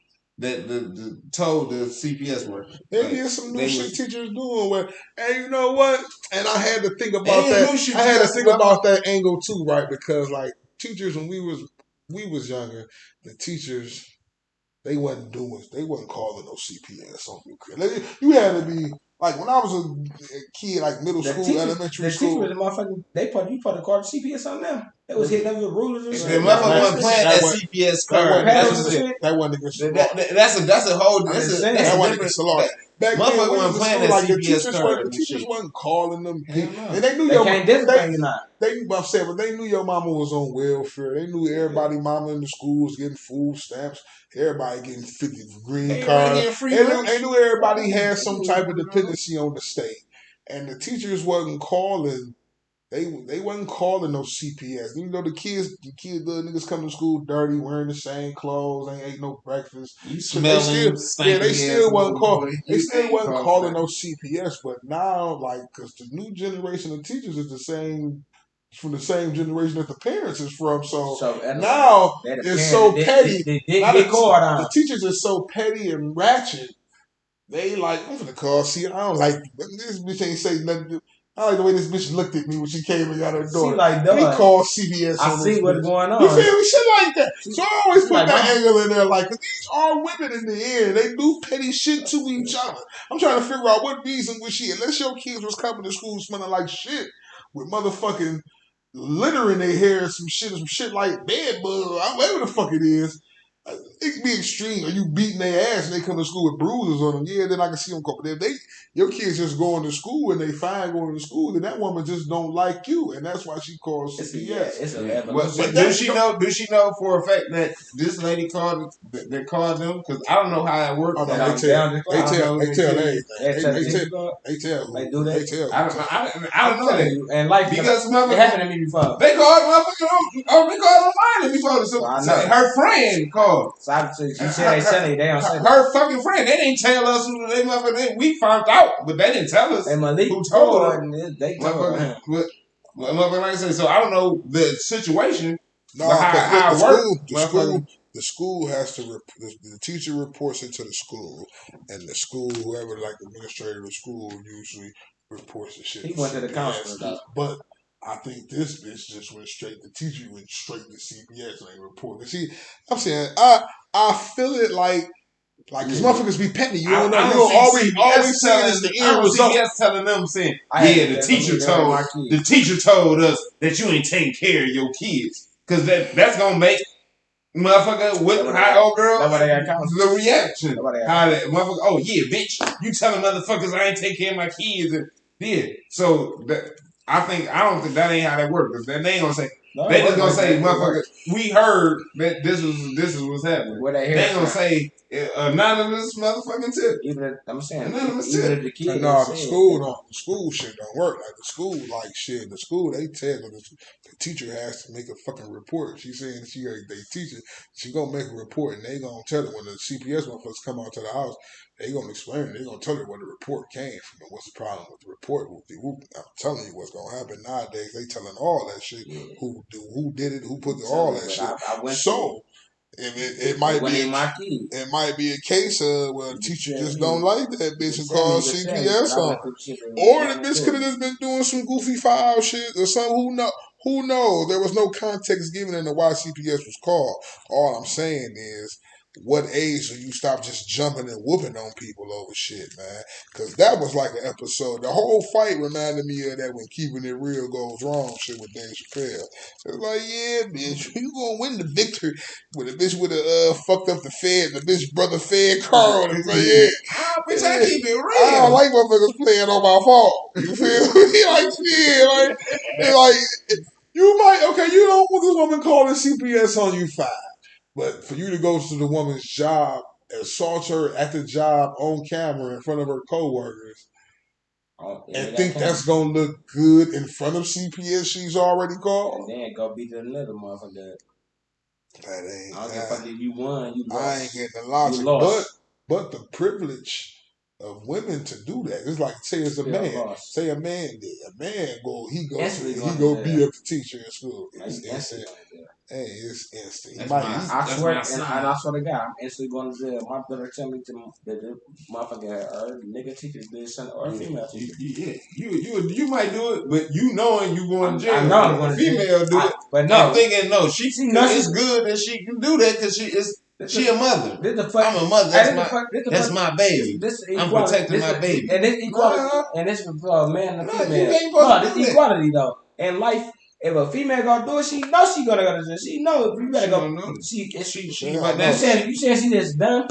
told the CPS worker. They did some new shit teachers doing where, and you know what? And I had to think about that. I had to think about that angle too, right? Because like teachers when we was younger, the teachers they wasn't calling no CPS on you. You had to be like when I was a kid, like middle school, elementary school. The motherfucking you probably called the CPS on them. They was hitting up with rulers and shit. The motherfucker wasn't playing that CPS card. That wasn't against the law. That's a whole. That wasn't against the law. Back then, motherfucker wasn't playing that CPS card. The teachers wasn't calling them. And they knew your mama. They knew your mama was on welfare. They knew everybody mama in the schools getting food stamps. Everybody getting 50 green cards. They knew everybody had some type of dependency on the state. And the teachers wasn't calling. They wasn't calling no CPS. You know the niggas come to school dirty, wearing the same clothes, ain't ate no breakfast. You smelling? They still wasn't calling. They still wasn't calling no CPS. But now, like, because the new generation of teachers is from the same generation that the parents is from. So now it's so petty. The teachers are so petty and ratchet. They like, I'm gonna call. See, I don't like this bitch. Ain't say nothing. I like the way this bitch looked at me when she came and got her door. Like, we call CBS. I see what's going on. You feel me? Shit like that. So I always put that angle in there, like, cause these are women in the end. They do petty shit to each other. I'm trying to figure out what reason was she, unless your kids was coming to school smelling like shit with motherfucking litter in their hair, some shit like bed bug, whatever the fuck it is. It can be extreme. Are you beating their ass and they come to school with bruises on them? Yeah, then I can see them go. But if your kids just going to school and they fine going to school, then that woman just don't like you, and that's why she calls CPS. Do she know for a fact that this lady called them? Because I don't know how it works. Oh, no, they tell everything. They tell. They do that. I don't know that. And like because it happened to me before. They called motherfucker. They called her fine before. So her friend called. no. So she said they selling it. They don't say her fucking friend. They didn't tell us who they motherfucker. We found out, but they didn't tell us who told her. They told her. But motherfucker, like I say, so I don't know the situation. No, how it works. The school has to. The teacher reports it to the school, and the school, whoever like the administrator of the school, usually reports the shit. He went to the counselor, but I think this bitch just went straight. The teacher went straight to CPS and they reported. See, I'm saying I feel it like these motherfuckers be petty. You don't know. You don't always saying is the end result. CPS telling them saying, the teacher told us that you ain't taking care of your kids, because that's gonna make motherfucker with how old girl the reaction. How that motherfucker, oh yeah, bitch, you telling motherfuckers I ain't taking care of my kids, and so I don't think that ain't how that works, because they ain't gonna say. They just gonna say, motherfucker, we heard that this is what's happening. They ain't gonna say anonymous motherfucking tip. I'm saying anonymous tip. The school shit don't work. Like the school, the school they tell the teacher has to make a fucking report. She's saying they teach it. She gonna make a report and they gonna tell her when the CPS motherfuckers come out to the house. They gonna explain it. They gonna tell her where the report came from and what's the problem with the report. I'm telling you what's gonna happen nowadays. They telling all that shit. Yeah. Who did it? Who put all that shit? So it might be a case of where the teacher just don't like that bitch and call CPS on her, or the bitch could have just been doing some goofy foul shit or something. Who knows? There was no context given in the why CPS was called. All I'm saying is, what age do you stop just jumping and whooping on people over shit, man? Because that was like an episode. The whole fight reminded me of that when Keeping It Real goes wrong shit with Dave Chappelle. It's like, yeah, bitch, you gonna win the victory with a bitch with a fucked up the Fed, the bitch brother Fed Carl. And it's like, bitch, I keep it real. I don't like motherfuckers playing on my fault. You feel me? You don't want this woman calling CPS on you 5. But for you to go to the woman's job, assault her at the job on camera in front of her coworkers, and think that's gonna look good in front of CPS she's already called, and then go beat another motherfucker. That ain't. I don't give a fuck if you won. You lost. I ain't getting the logic, but the privilege of women to do that. It's like say it's a man. Say a man did. A man go beat up the teacher in school. Hey, it's instant. I swear to God, I'm instantly going to jail. My brother tell me that the motherfucker nigga teacher did something or a female teacher. Yeah, you might do it, but you knowing you going to jail. I know I'm going to jail. Female do it, but no, I'm thinking it's good that she can do that because she a mother. I'm a mother. That's my baby. I'm protecting my baby. And this equality, and this for man and female. This equality though. In life, if a female gonna do it, she knows she gonna go to jail. She know if you better go. You saying she just done?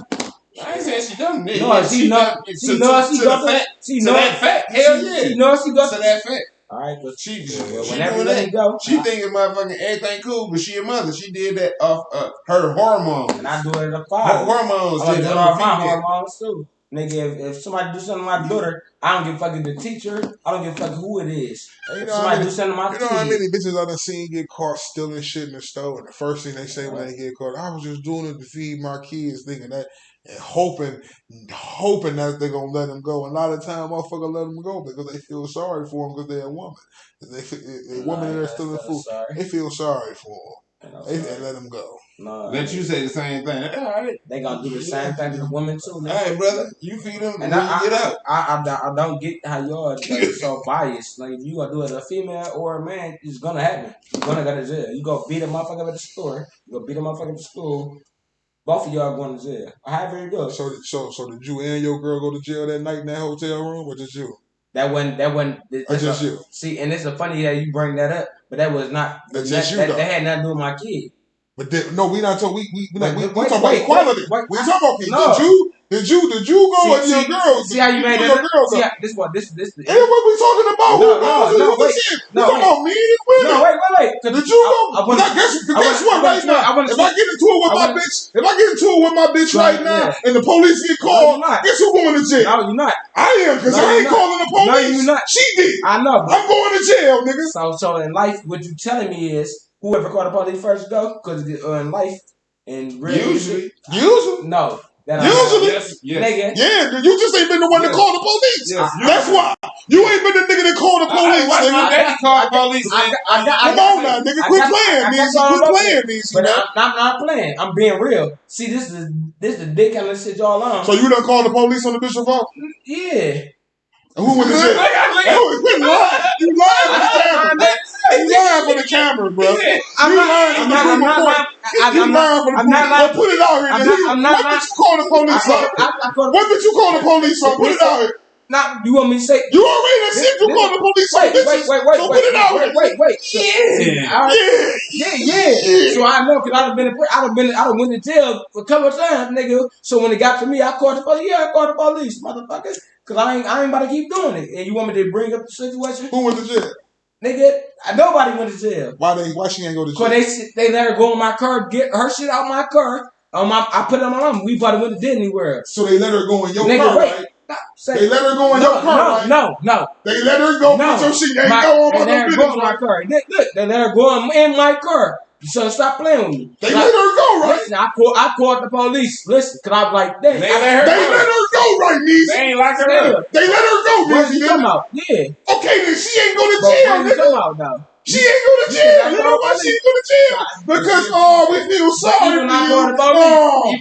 I ain't saying she done. No, she knows she that fact. Hell yeah. She knows she go to that fact. All right, but she whenever that. Go, she thinking motherfucking everything cool, but she a mother. She did that off her hormones. And I do it as a father. Her hormones. I do it off my hormones too. Nigga, if somebody do something to my daughter, I don't give a fuck if the teacher, I don't give a fuck who it is. If somebody do something to my kid. You know how many bitches I done seen get caught stealing shit in the store, and the first thing they say when they get caught, I was just doing it to feed my kids, thinking that, and hoping that they're going to let them go. And a lot of time, motherfuckers let them go because they feel sorry for them because they're a woman. A woman and they're stealing food, they feel sorry for them. They let them go. No, let you say the same thing. All right. They gonna do the same thing to the women too. All right, brother. You feed them and I get out. I don't get how y'all are so biased. Like if you gonna do it as a female or a man, it's gonna happen. You're gonna go to jail. You go beat a motherfucker up at the store. You go beat a motherfucker at the school. Both of y'all going to jail. However it goes. So did you and your girl go to jail that night in that hotel room, or just you? That wasn't. Or just you? See, and it's funny that you bring that up, but that was not. That's just you. That had nothing to do with my kid. But we not talking. We talking about equality. We talking about no. Did you go with your girl? See how you made that? See how, this. Ain't what we talking about? No, wait. We talking about men and women. No, wait. Did you go? Guess what? Right now, if I get into it with my bitch, right now, and the police get called, guess who going to jail? No, you're not. I am, because I ain't calling the police. No, you're not. She did. I know. I'm going to jail, nigga. So in life, what you telling me is, whoever called the police first go, because in life, And Usually. no. Usually. Yes. Nigga. Yeah, you just ain't been the one to call the police. Yes. That's why. You ain't been the nigga that called the police, Watch my nigga. daddy call the police. Come on now, nigga. Quit playing, Meezy. Quit playing, Meezy. But I'm not playing. I'm being real. See, this is the dick kind of shit y'all on. So you done called the police on the bitch phone? Yeah. Who went to jail? You lying for the camera. You lying for the camera, bro. I'm not lying. Put it out here. What did you call the police on? What did you call the police on? Put it out here. Now, you want me to say? You already said you called the police on bitches. So put it out here. Yeah. So I know because I'd have went to jail a couple of times, nigga. So when it got to me, I called the police. Yeah, I called the police, motherfuckers. Cause I ain't about to keep doing it. And you want me to bring up the situation? Who went to jail? Nigga, nobody went to jail. Why she ain't go to jail? Cause they let her go in my car, get her shit out my car. I put it on my mom. We probably went to Disney World. So they let her go in your Nigga, car, wait. right? They let her go in your car, right? No. They let her go put your shit. They ain't go on my car. Look, they let her go in my car. So stop playing with me. They let her go, right? Listen, I called the police. Listen, cause I was like, they let her go, right, Meezy? They ain't like her. They let her go, Meezy. Yeah. Okay, then she ain't go to jail, nigga. She ain't go to jail. You know why she ain't go to jail? Because we feel sorry Even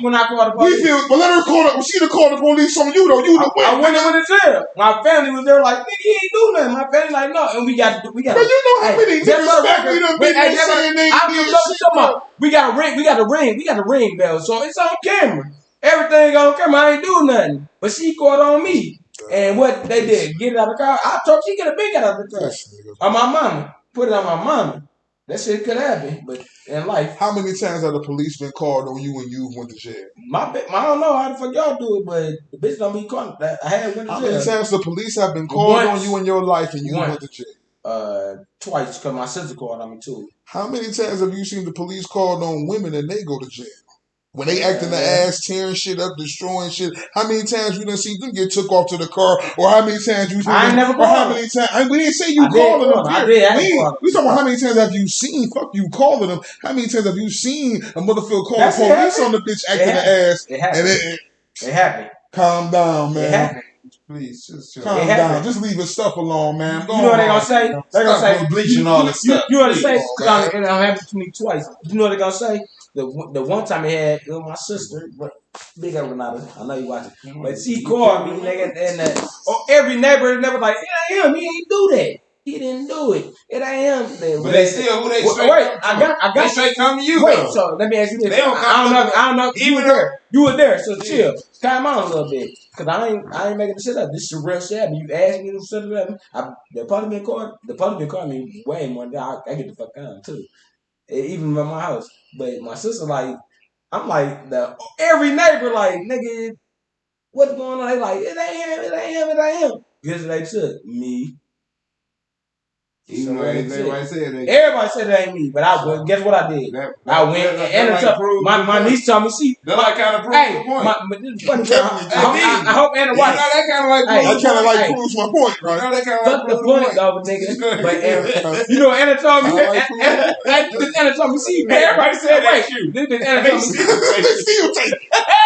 when I called the police. We feel, but let her call it. She done called the police on you though. You the I went to jail. My family was there like, nigga, he ain't do nothing. My family like, no, and we got. But you know how many niggas family done been there saying they did shit. We got a ring bell, so it's on camera. Everything on camera. I ain't do nothing, but she called on me. And what they did, get it out of the car. I told she get a big out of the car. On my mama. Put it on my mama. That shit could happen, but in life. How many times have the police been called on you when you went to jail? I don't know how the fuck y'all do it, but the bitch don't be caught. I had went to jail. How many times the police have been called on you in your life and you went to jail? Twice, because my sister called on me too. How many times have you seen the police called on women and they go to jail? When they acting the ass, tearing shit up, destroying shit. How many times we done see them get took off to the car? Or how many times you? I ain't never called. How many times? We didn't say you calling them. I did. We talking about how many times have you seen? Fuck you calling them. How many times have you seen a motherfucker call the police on the bitch acting the ass? It happened. It happened. Calm down, man. It happened. Please, just calm down. Just leave his stuff alone, man. You know what they gonna say? They gonna say bleaching all this stuff. You know what they say? And it happened to me twice. You know what they gonna say? The one time it was my sister, but big up Renata. I know you watching, but she called me, nigga, and every neighbor never like, it ain't him. He ain't do that. He didn't do it. It ain't him. But they still who they straight wait, I got they straight come to you. Wait, though. so let me ask you this. They don't come I don't know. You were there. So chill. Calm out a little bit. Cause I ain't making the shit up. This is real shit. You asked me to set it up. The police been calling me way more than I get the fuck down too. Even at my house. But my sister like, I'm like every neighbor like, nigga, what's going on? They like, it ain't him. Guess what they took? Me. Even everybody said that. Everybody said it ain't me, but guess what I did? I went and my niece told me that like kind of proves the point. But this is funny. I hope Anna watches. That kind of like proves my point, right? That kind of fuck the point, though, nigga. But you know, Anna told me. Anna told me. See, everybody said that's you. This bitch Anna told me. Still take.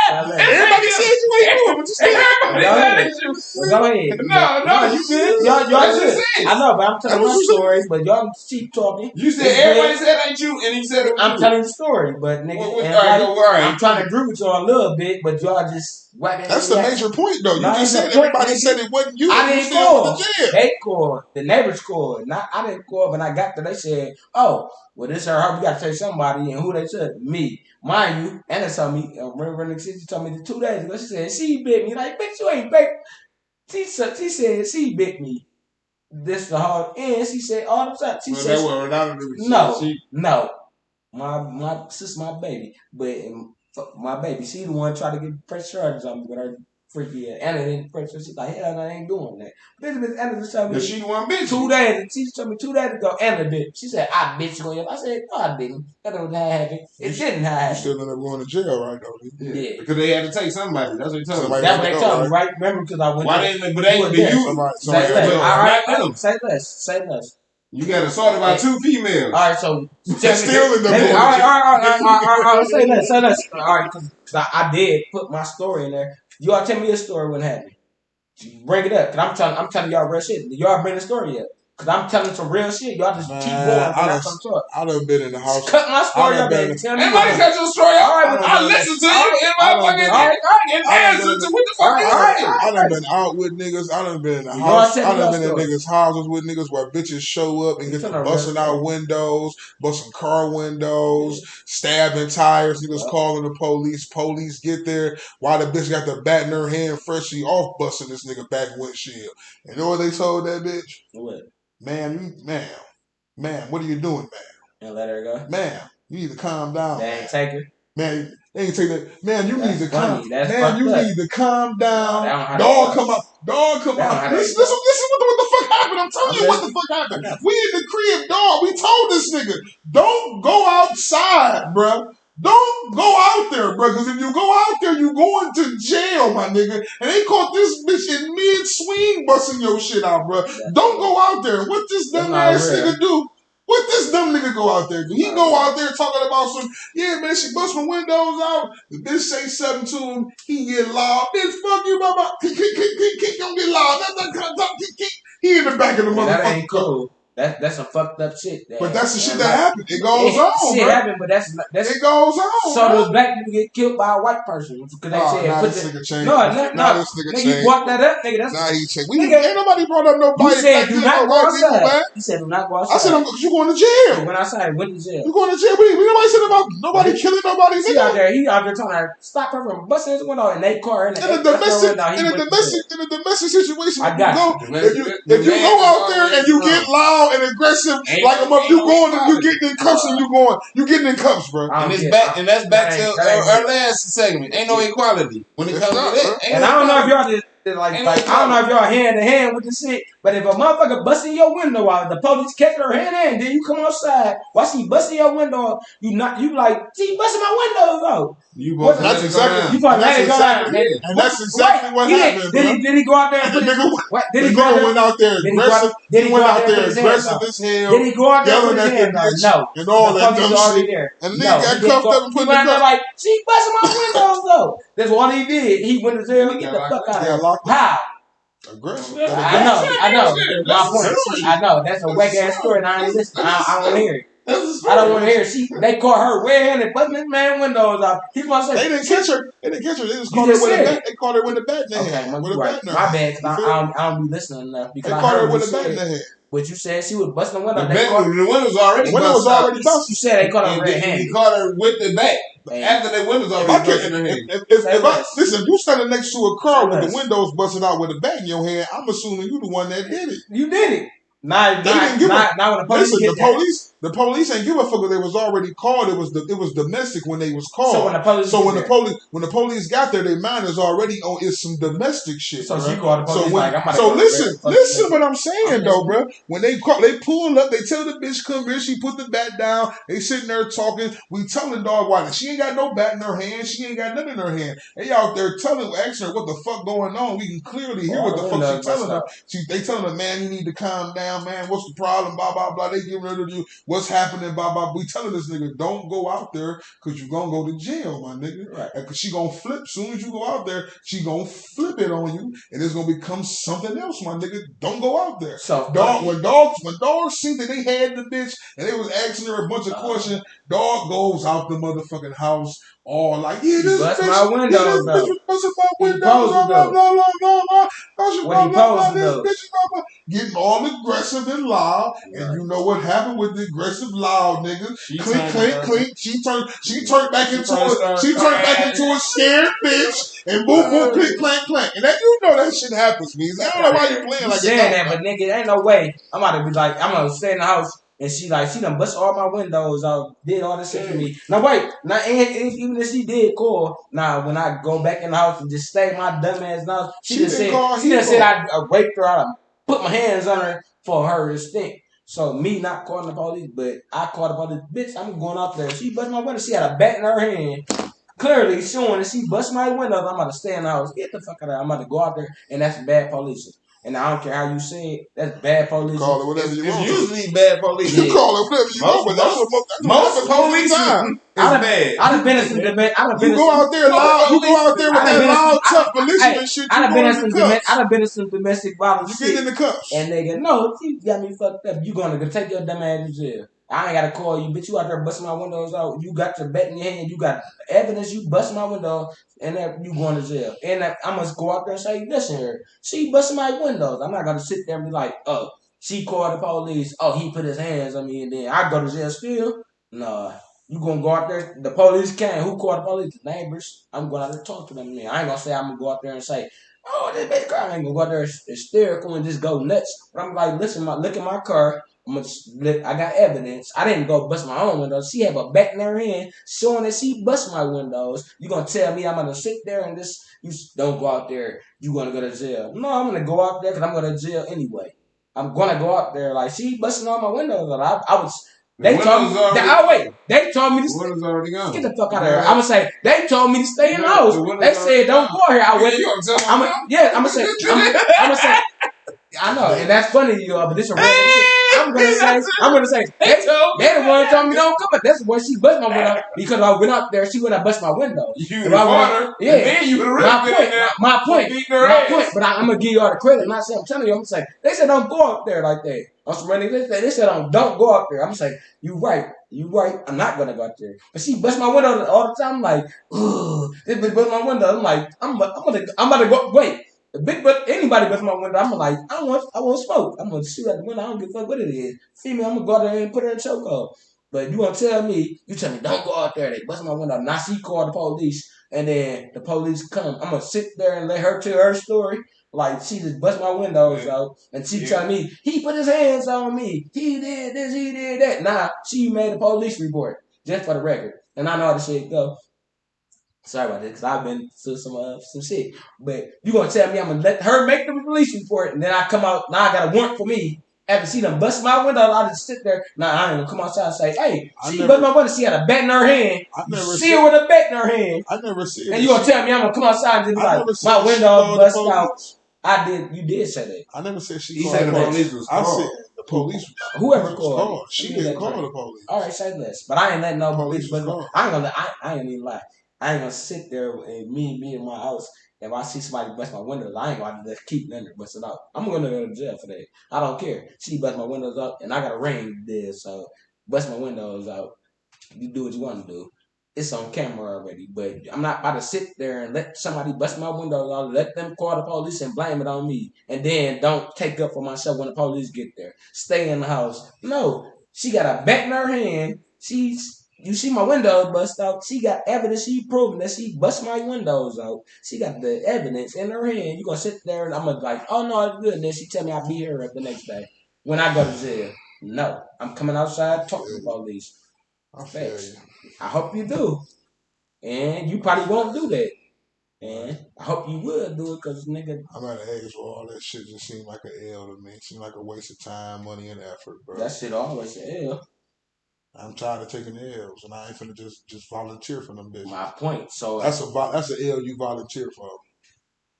Everybody said you ain't doing, but you still. Everybody said that's you. Go ahead. No, you good. Y'all good. I know, but I'm telling my story. But y'all keep talking. You said everybody said ain't you, and he said it was I'm telling the story, but nigga, I'm trying to agree with y'all a little bit, but y'all just whack. That's the major point, though. You just said everybody said it wasn't you. I didn't call. They called. The neighbors called. I didn't call, but I got there. They said, "Oh, well, this her. We got to tell somebody." And who they said? Me. Mind you, Anna told me. Remember, she told me 2 days ago. She said she bit me. Like, bitch, you ain't bit. She said she bit me. This the hard end. She said all the time. She said no. My sister, my baby, but my baby, she the one trying to get press charges on me with her freaky ass. Anna didn't press her. She's like, hell, I ain't doing that. Bitch, Anna just told me. She the one bitch. 2 days. She told me 2 days ago. Anna did. She said, I bitch you on your. I said, no, I didn't. That don't happen. It didn't happen. You still end up going to jail, right? Though. Yeah. Because they had to take somebody. That's what he told me. That's what they told me, right? Remember, because I went. Why didn't? But they Say less. You got assaulted by 2 females. All right, so Still in the book. all right. Say less. All right, because I did put my story in there. You all tell me a story what happened. Bring it up, cause I'm telling y'all real shit. Y'all bring the story up, cause I'm telling some real shit. Y'all just keep going. I done been in the house. Cut my story up and tell me. Everybody cut your story up. All right, but I listen to you and my fucking answer to what the fuck you saying. I done been out with niggas. I done been in the house. I done been in niggas' houses with niggas where bitches show up and get to busting out windows, busting car windows, stabbing tires. Niggas calling the police. Police get there while the bitch got the bat in her hand, freshly off busting this nigga back windshield. You know what they told that bitch? What? Ma'am, what are you doing, ma'am? And let her go. Ma'am, you need to calm down. They ain't take her. Man, they ain't take that. Man, you need to calm. Man, you need to calm down. Dog come out. Listen, what the fuck happened. I'm telling you what the fuck happened. We in the crib, dog. We told this nigga, don't go outside, bro. Don't go out there, bro. Because if you go out there, you going to jail, my nigga. And they caught this bitch in mid-swing busting your shit out, bro. Don't go out there. What this dumb ass nigga do? What this dumb nigga go out there do? He go out there talking about some, yeah, man, she bust my windows out. The bitch say something to him. He get loud. Bitch, fuck you, mama. Don't get loud. He in the back of the motherfucker. That ain't cool. That's some fucked up shit. But that's the shit that happened. It goes on, shit bro. happened, but that's it goes on. So those black people get killed by a white person because they said this nigga changed. No, this nigga changed. You brought that up, nigga. That's he changed. Ain't nobody brought up no You said do not go outside. Man. You said do not go outside. I said you going to jail. You went outside. Went to jail. You going to jail? We nobody said about nobody killing nobody. He out there telling her stop her from busting his window in their car. In a domestic situation. I got if you go out there and you get loud and aggressive. Like you getting in cuffs and you getting in cuffs, bro. And that's back to our last segment. Ain't no equality when it comes to that. And I don't know if y'all just I don't know if y'all hand to hand with this shit, but if a motherfucker busting your window out, the police catch her hand in, then you come outside while she busting your window, you like, she busting my windows out. That's exactly what happened. Did he go out there and put Did he went out there aggressive? Did he went out there aggressive as hell? Did he go out there yelling at that bitch? No. And all that dumb shit. And then got cuffed up and put in the car. Like, she busting my windows though. That's what he did. He went to jail and get the fuck out of here. How? Aggressive. I know. My point. I know. That's a whack ass story and I ain't listening. I don't want to hear it. I don't want to hear it. They caught her red-handed, busting this man windows out. He want to say they didn't catch her. They just caught her with a bat. They caught her with a bat in the head. My bad, because I don't be listening enough. They caught her with a bat in the head. But you said she was busting the window. The window was already busted. You said they caught her red-handed. He caught her with the bat. After the windows already busted in her head. Listen, if you standing next to a car with the windows busted out with a bat in your hand, I'm assuming you the one that did it. You did it. Not when the police. Listen, the police ain't give a fuck. They was already called. It was domestic when they was called. When the police got there, their mind is already on it's some domestic shit. So she called the police. Listen what I'm saying though, bro. When they pull up, they tell the bitch come here. She put the bat down. They sitting there talking. We telling dog why she ain't got no bat in her hand. She ain't got nothing in her hand. They out there asking her what the fuck going on. We can clearly hear what the fuck she telling her. They telling her, man, you need to calm down, man. What's the problem? Blah blah blah. They giving her to you. What's happening? Blah blah. We telling this nigga, don't go out there because you gonna go to jail, my nigga. Right. Because she gonna flip. Soon as you go out there, she gonna flip it on you, and it's gonna become something else, my nigga. Don't go out there. So when dogs see that they had the bitch and they was asking her a bunch of questions, dog goes out the motherfucking house all like, yeah, this bitch, my windows, this bitch was busting my windows, blah blah blah blah blah. This bitch getting all aggressive and loud, and you know what happened with the aggressive loud nigga? Clink. She turned back into a scared bitch, and boom boom clank. And that you know that shit happens, me. I don't know why you playing like that, but nigga, ain't no way. I'm about to be like, I'm gonna stay in the house. And she done bust all my windows out, did all this shit for me. Now wait, even if she did call, when I go back in the house and just stay my dumb ass house, she just said I raped her, I put my hands on her for her to stink. So me not calling the police, but I called the police, bitch, I'm going out there. She bust my window, she had a bat in her hand. Clearly showing that she bust my windows, I'm about to stay in the house. Get the fuck out of there. I'm about to go out there, and that's bad police. And I don't care how you say it. That's bad police. Call it whatever you want. It's usually bad police. You call it whatever you want, but that's what Most police is bad. I done been in some debate. You go out there loud. You go out there with that loud, tough belligerent shit. I done been in some domestic violence. You get in the cuffs. And they go, no, you got me fucked up. You gonna go take your dumb ass to jail. I ain't gotta call you, bitch. You out there busting my windows out. You got your bat in your hand. You got evidence. You bust my window, and that you going to jail. And I must go out there and say, listen here, she busting my windows. I'm not gonna sit there and be like, oh, she called the police. Oh, he put his hands on me, and then I go to jail still. Nah, you gonna go out there. The police came. Who called the police? The neighbors. I'm going out there to talk to them. Man, I ain't gonna say I'm gonna go out there and say, oh, this bitch crying. I ain't gonna go out there hysterical and just go nuts. But I'm like, listen, look at my car. I got evidence. I didn't go bust my own windows. She have a bat in her hand showing that she bust my windows. You gonna tell me I'm gonna sit there and just you don't go out there? You gonna go to jail? No, I'm gonna go out there because I'm going to jail anyway. I'm gonna go out there like she busting all my windows. I was. They told me. They told me to stay. Already gone. Get the fuck out of here. I'm gonna say they told me to stay in the house. They said don't go here. I went. I'm gonna say. I know, and that's funny to you, but this is real shit. I'm gonna say, they the one told me don't come, but that's why she bust my window because I went up there. She went and bust my window. You the water, yeah. And then you the my point. But I'm gonna give you all the credit. I'm telling you, I'm gonna say they said don't go up there like that. They said don't go up there. I'm gonna say you right. I'm not gonna go up there. But she bust my window all the time. I'm like, ugh, this bitch bust my window. I'm like, I'm about to go. Wait. Anybody bust my window, I'm like, I want smoke. I'm gonna shoot at the window. I don't give a fuck what it is. Female, I'm gonna go out there and put her in chokehold. But you gonna tell me don't go out there. They bust my window. Now she called the police, and then the police come. I'm gonna sit there and let her tell her story. Like she just bust my windows out, and she tell me he put his hands on me. He did this. He did that. Nah, she made a police report just for the record, and I know how the shit go. Sorry about this, because I've been through some shit. But you gonna tell me I'm gonna let her make the police report, and then I come out, now I got a warrant for me. After she done bust my window, I just sit there. Nah, I ain't gonna come outside and say, hey, bust my window, she had a bat in her hand. See her with a bat in her hand. I never said and you gonna tell me I'm gonna come outside and just be like, my window bust out. You did say that. I never said she said the police was called. I said the police. Whoever called. She didn't call the police. All right, say less. But I ain't letting no police. I ain't even lie. I ain't gonna sit there and me in my house. If I see somebody bust my windows, I ain't gonna just keep letting her bust it out. I'm gonna go to jail for that. I don't care. She bust my windows out, and I got a ring there, so bust my windows out. You do what you want to do. It's on camera already, but I'm not about to sit there and let somebody bust my windows out, let them call the police and blame it on me, and then don't take up for myself when the police get there. Stay in the house. No, she got a bat in her hand. You see my windows bust out. She got evidence. She proven that she bust my windows out. She got the evidence in her hand. You gonna sit there and I'm gonna be like, oh no, it's good. And then she tell me I beat her up the next day when I go to jail. No, I'm coming outside talking to the police. I hope you do, and you probably won't do that. And I hope you will do it because nigga. I'm at an age where all that shit just seems like an L to me. It seems like a waste of time, money, and effort, bro. That shit always an L. I'm tired of taking L's, and I ain't finna just volunteer for them bitches. My point. So that's an L you volunteer for.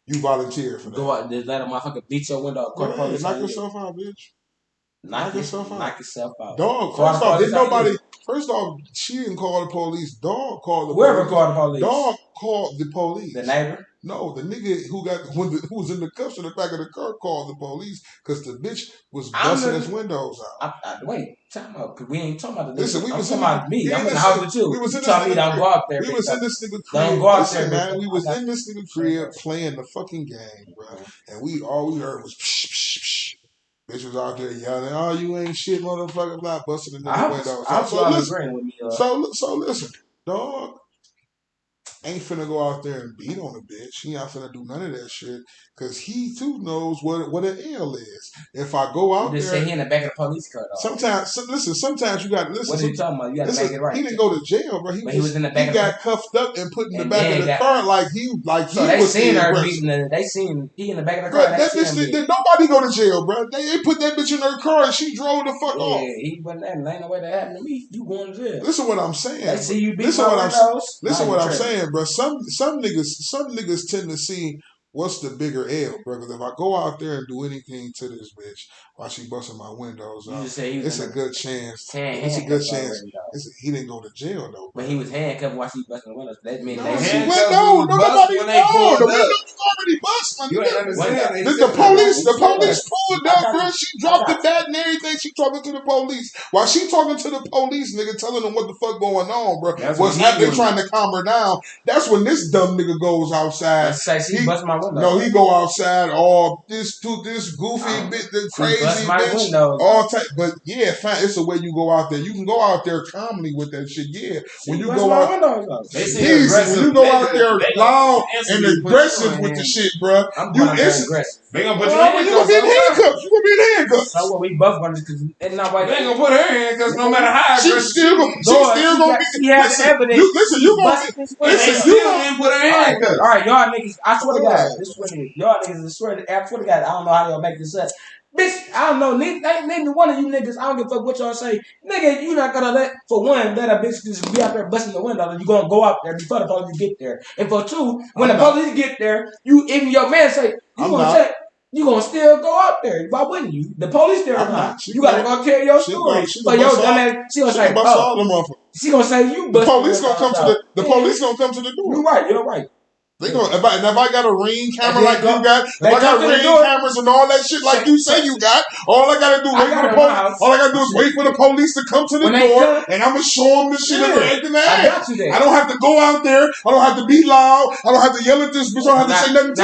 You volunteer for that. Go out and let a motherfucker beat your window. Knock yourself out, bitch. Knock yourself out. Dog. First off, she didn't call the police. Dog called the Whoever police. called the police. Dog called the police. The neighbor? No, the nigga who was in the cuffs in the back of the car called the police because the bitch was busting his windows out. Wait, time out, because we ain't talking about the Listen, we was talking about me. I'm in the house with you. We was in this nigga don't go out there. We was in this nigga crib. Don't go out there, man. We was in this nigga crib playing the fucking game, bro. And all we heard was psh, psh, psh. Bitch was out there yelling, "Oh, you ain't shit, motherfucker!" Blah, busting the nigga windows. So listen, dog. Ain't finna go out there and beat on a bitch. He ain't finna do none of that shit because he too knows what an L is. If I go out there, say he in the back of the police car. Though. Sometimes you got to listen. What are you talking about? You got to make it right. He didn't go to jail, bro. He was in the back. He got cuffed up and put in the back of the car So they seen her beating. They seen he in the back of the car. Bro, that bitch did nobody go to jail, bro. They put that bitch in her car and she drove the fuck off. Yeah, he wasn't that. Ain't no way that happened to me. You going to jail? Listen what I'm saying. They see you beat Listen what I'm saying, bro. Some niggas tend to see what's the bigger L, bro? Because if I go out there and do anything to this bitch while she busting my windows You out, just say he was it's a good chance. It's a good handcuffed chance. already, though. He didn't go to jail though, bro. But he was handcuffed while she busting the windows. That means No, they she handcuffs went, was no, bust nobody, when they no, pulled the up. window was already bust, my You ain't nigga. understand. They The said police pulled I up, got bro. you. She I dropped got the bat and everything. She talking to the police. While she talking to the police, nigga, telling them what the fuck going on, bro. That's What's what he happening? doing. Trying to calm her down. That's when this dumb nigga goes outside. Let's say she He- bust my window. No, he go outside all this goofy Oh. bit, the She bust crazy my bitch, windows. all type. But yeah, fine. It's the way you go out there. You can go out there calmly with that shit. Yeah, She when you bust go my out. windows though. They say Easy. aggressive. When you go out They there gonna loud and instantly put you aggressive in with the hand. shit, bro. I'm You going out there it's aggressive. They gonna put you well, in you gonna be in handcuffs. You gonna be in handcuffs. So what? We both gonna because ain't They nobody. ain't gonna put her in because no matter how She aggressive still gonna, she she still gonna be. She has Listen, evidence. you listen. You gonna Busted be. this they Listen, window. you still gonna. didn't put her in All handcuffs. right, y'all niggas. I swear to God, Alright. this is what it is. Y'all niggas, I swear to God, I don't know how y'all make this up. Bitch, I don't know. Name me one of you niggas. I don't give a fuck what y'all say. Nigga, you not gonna let, for one, let a bitch just be out there busting the window and you gonna go out there before the police get there. And for two, when I'm the not. police get there, you even your man say, I'm not. you gonna still go out there. Why wouldn't you? The police there or I'm not. not. She You gotta gonna- go tell your She story. gonna. She For gonna your bust dumb all. ass, she gonna She say, gonna bust oh, all the motherfuckers. she gonna say you The busted police gonna come to the. The Yeah. police gonna come to the You door. right, you're right. They gonna. If I got a ring camera And then like go- you got, if they I got come to the ring door. cameras and all that shit like you say you got, all I gotta do I wait got for the it in my police. house. All I gotta do is wait for the police to come to the When they door, come- and I'm gonna show them the shit and Yeah. everything. I got you there. I don't have to go out there. I don't have to be loud. I don't have to yell at this bitch. I don't have to say nothing to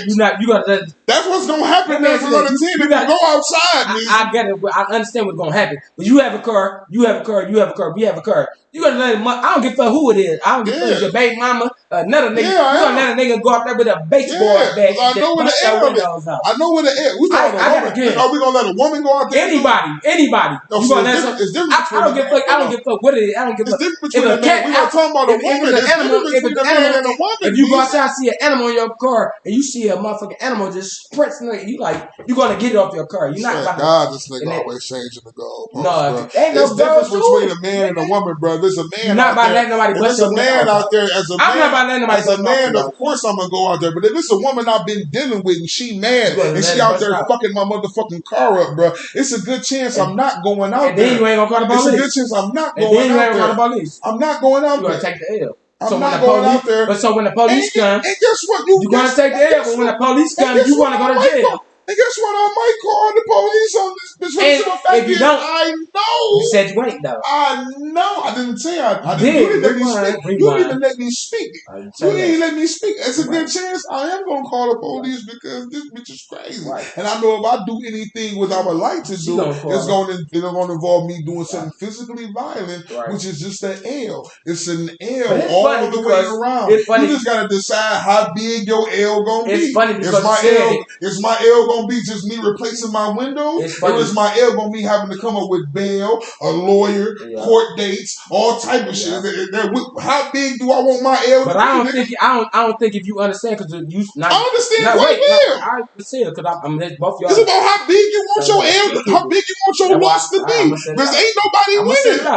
this bitch. You gotta. That's what's gonna happen Let me there ask for you another this. 10 You if gotta- you go outside, nigga. I get it. I understand what's gonna happen. But you have a car. You have a car. You have a car. We have a car. You gonna let him. I don't give a fuck who it is. I don't give a fuck if your baby mama, another nigga. Yeah, I you gonna am. let a nigga go out there with a baseball Yeah, bat. 'cause I know where the L is. I know where the L. We talking I about gotta a woman. get- Are we gonna let a woman go out there? Anybody. No, You so gonna let it's different I between don't a give a man. fuck. I don't give a fuck what it is. I don't give a It's fuck. different between If a man. We not talking about a woman. If There's it's an animal, difference between a man and a woman. if you go B. outside and see an animal in your car and you see a motherfucking animal just sprinting, you like you gonna get it off your car. You're not about to. God, this nigga and then- always changing the goalposts, No, bro. ain't no It's difference goal between to a man and a woman, bro. There's a You're man not out about to there. let nobody If bust it's a your man window out there, as a I'm not about to let man, nobody as a bust my man, window. of course I'm gonna go out there. But if it's a woman I've been dealing with and she mad You gonna and let she it out bust there out. fucking my motherfucking car up, bro, it's a good chance I'm not going out And then there. you ain't gonna call the It's a good police. chance I'm not And going then you out ain't gonna there. call the police. I'm not going You out gonna there. take the L. I'm So when not the going police, out there. but so when the police come, And guess what? you gonna take the L. But when the police come, you wanna go to jail. And guess what? I might call the police on this bitch. And So the fact if you is, don't- I know. You said you ain't though. I know. I didn't say I You didn't. did. You didn't let me Rewind, speak. You rewind. didn't even let me speak. I didn't You say didn't that. let me speak. It's a good Right. chance I am gonna call the police because this bitch is crazy. Right. And I know if I do anything what I would like to She do, gonna call it's gonna involve me doing something Right. physically violent, Right. which is just an L. It's an L But it's all funny the way because around. it's funny- You just gotta decide how big your L gonna It's be. funny because Is my you said L it. is my L gonna be just me replacing my window? It's funny. Or is my L gonna be having to come up with bail, a lawyer, Yeah. court dates, all type of Yeah. shit? How big do I want my L But to I be? don't nigga? think I don't think if you understand because you not. I understand Now quite wait, well. I understand because I'm both y'all. It's about how big you want your L, how big you want your That's why loss to be. I'ma set it Because out. ain't nobody I'm gonna set it winning.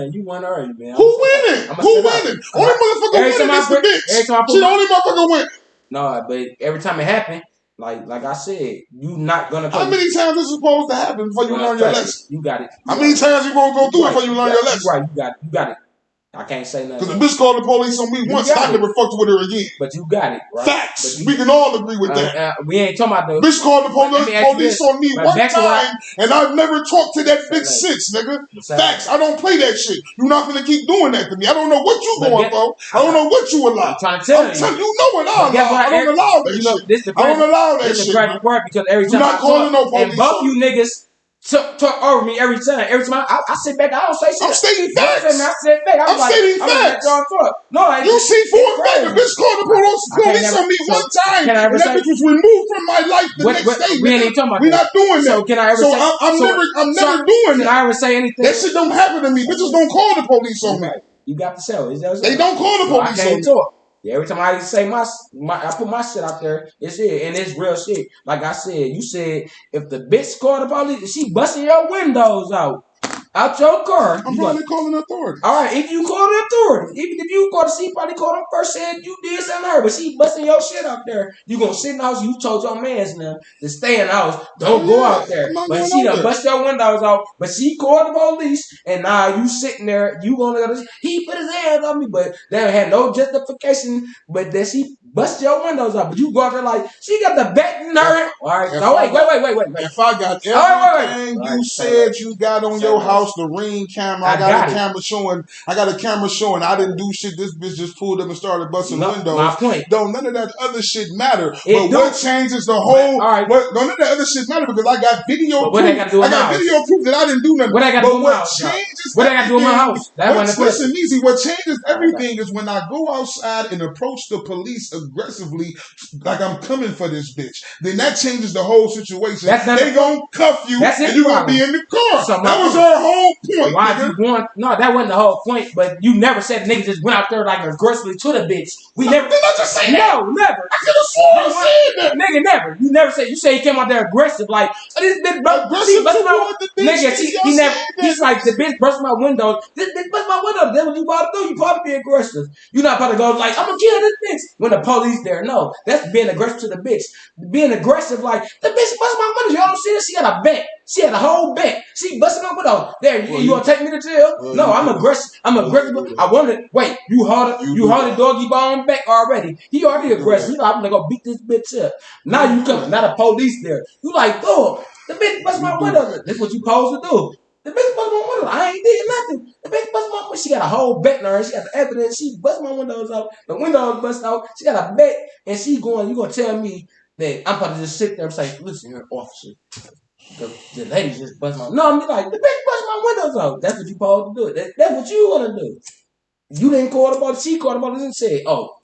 out. You won early, man. Who winning? I'ma Who set it out. winning? Only motherfucker Every winning time I is the put- every bitch. time I put She the my- only motherfucker win. No, but every time it happened, like I said, you not gonna. How many times is supposed to happen before you learn your lesson? You got it. How many times you gonna go through it before you learn your lesson? Right, you got it. I can't say nothing. Because the bitch called the police on me You once, got and I it. never fucked with her again. But you got it, right? Facts. But you- We can all agree with that. We ain't talking about the Bitch called the Let me ask you police this. on me But one back to what time, and I've never talked to that bitch Say since, nigga. Say Facts. I don't play that shit. You're not gonna keep doing that to me. I don't know what you But going get- for. I don't know what you allow. I'm trying to tell you. You know what I But guess allow. what? I don't allow that You know, shit. this the I don't allow that This is shit, the man. crazy part because every You're time not I calling talk, no and police both on you niggas talk over me every time. Every time I sit back, I don't say shit. I'm stating Don't say facts. me, I sit back. I'm stating I'm gonna let facts. y'all talk. No, I You see for a fact the bitch called the I can't police never- on me so, one time, can I ever and that say- bitch was removed from my life the next day. we ain't nigga. even talking about We that. not doing So that. can I ever So say? I'm never doing Can that. I ever say anything? That shit don't happen to me. Bitches don't call the police on me. Right. You got to sell. They don't call the So I police on can't me. talk. Yeah, every time I say my I put my shit out there, it's it, and it's real shit. Like I said, you said if the bitch called the police, she busting your windows out. out your car. I'm probably calling authorities. All right, if you call the authorities, even if you call the she probably called them first, said you did something to her, but she busting your shit out there. You gonna sit in the house? You told your man's now to stay in the house, don't go out there. But she done bust your windows out. But she called the police, and now you sitting there. You gonna he put his hands on me, but they had no justification. But then she bust your windows out. But you go out there like she got the bat in her. All right, no wait. If I got everything you said you got on your house, the Ring camera, I got a camera showing. I got a camera showing I didn't do shit. This bitch just pulled up and started busting windows. My point. Don't none of that other shit matter. But what changes the whole? What, none of that other shit matter because I got video proof. I got video proof that I didn't do nothing. What I got to do in my house? What I got to do in my house? Listen, easy. What changes everything is when I go outside and approach the police aggressively, like I'm coming for this bitch. Then that changes the whole situation. They gonna cuff you, and you gonna be in the car. So that was our whole point. Why you want? No, that wasn't the whole point. But you never said niggas just went out there like aggressively to the bitch. We never. Did I just say that? No, never. I could have sworn I said that. Nigga, never. You never said. You say he came out there aggressive, like this bitch. Aggressive toward the bitch. Nigga, he never. He's like the bitch burst my windows. This bitch burst my windows. That's what you about to do. You about to be aggressive. You're not about to go like I'm gonna kill this bitch when the police there. No, that's being aggressive to the bitch. Being aggressive like the bitch bust my windows. Y'all don't see this? She got a vent. She had a whole vent. She busted my window. There, you gonna take me to jail? No, I'm aggressive. I'm aggressive. I wanted. Wait, you hauled the doggy bone back already. He already aggressive. You know I'm gonna go beat this bitch up. Now you come. Now the police there. You like, oh, the bitch bust my window. That's what you supposed to do. The bitch bust my window. I ain't did nothing. The bitch bust my window. She got a whole bet in her. She got the evidence. She bust my windows out. The windows bust out. She got a bet, and she going. You gonna tell me that I'm about to just sit there and say, listen, you're an officer. The lady just bust my. No, I'm like the bitch bust my windows out. That's what you supposed to do. That's what you want to do. You didn't call about it. She called about it and said, "Oh,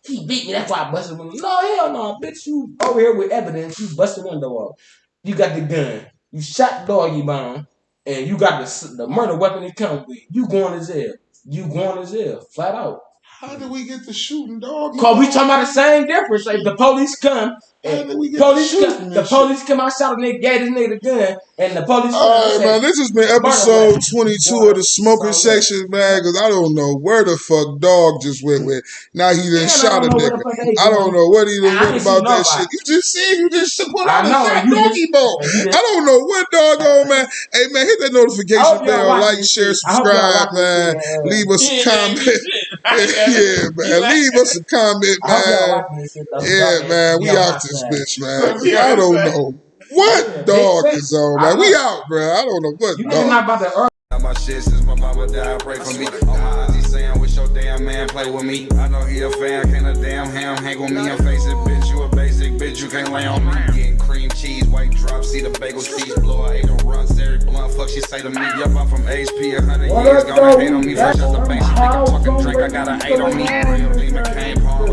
he beat me. That's why I busted the window." No, hell no, bitch. You over here with evidence. You busted the window off. You got the gun. You shot doggy bone, and you got the murder weapon it comes with. You going to jail. You going to jail. Flat out. How did we get to shooting doggy? Cause we talking about the same difference. If the police come. The police come out, shot a nigga, gave this nigga the gun, and the police. All right, man. This has been episode 22 of the Smokerz section, man. Because I don't know where the fuck dog just went with. Now he done shot a nigga. I don't know what he done went about that shit. You just said you just put on a shot doggy bone. I don't know what dog on, man. Hey, man, hit that notification bell, like, share, subscribe, man. Leave us a comment. Yeah, man. Leave us a comment, man. Yeah, man. We out this bitch, man. I don't know what dog is on, man. We out, bro. I don't know what dog. My shit since my mama died, pray for me. On my auntie saying, wish your damn man play with me. I know he a fan, can't a damn ham hang with me. I'm facing, bitch, you a basic bitch, you can't lay on me. Getting cream cheese, white drops, see the bagel cheese, blow a 8 runs, every blunt, fuck she say to me. Yup, I'm from HP, 100 years, gonna hate on me. Fresh out the basic, nigga talking drink, I got an 8 on me. Real demon came home,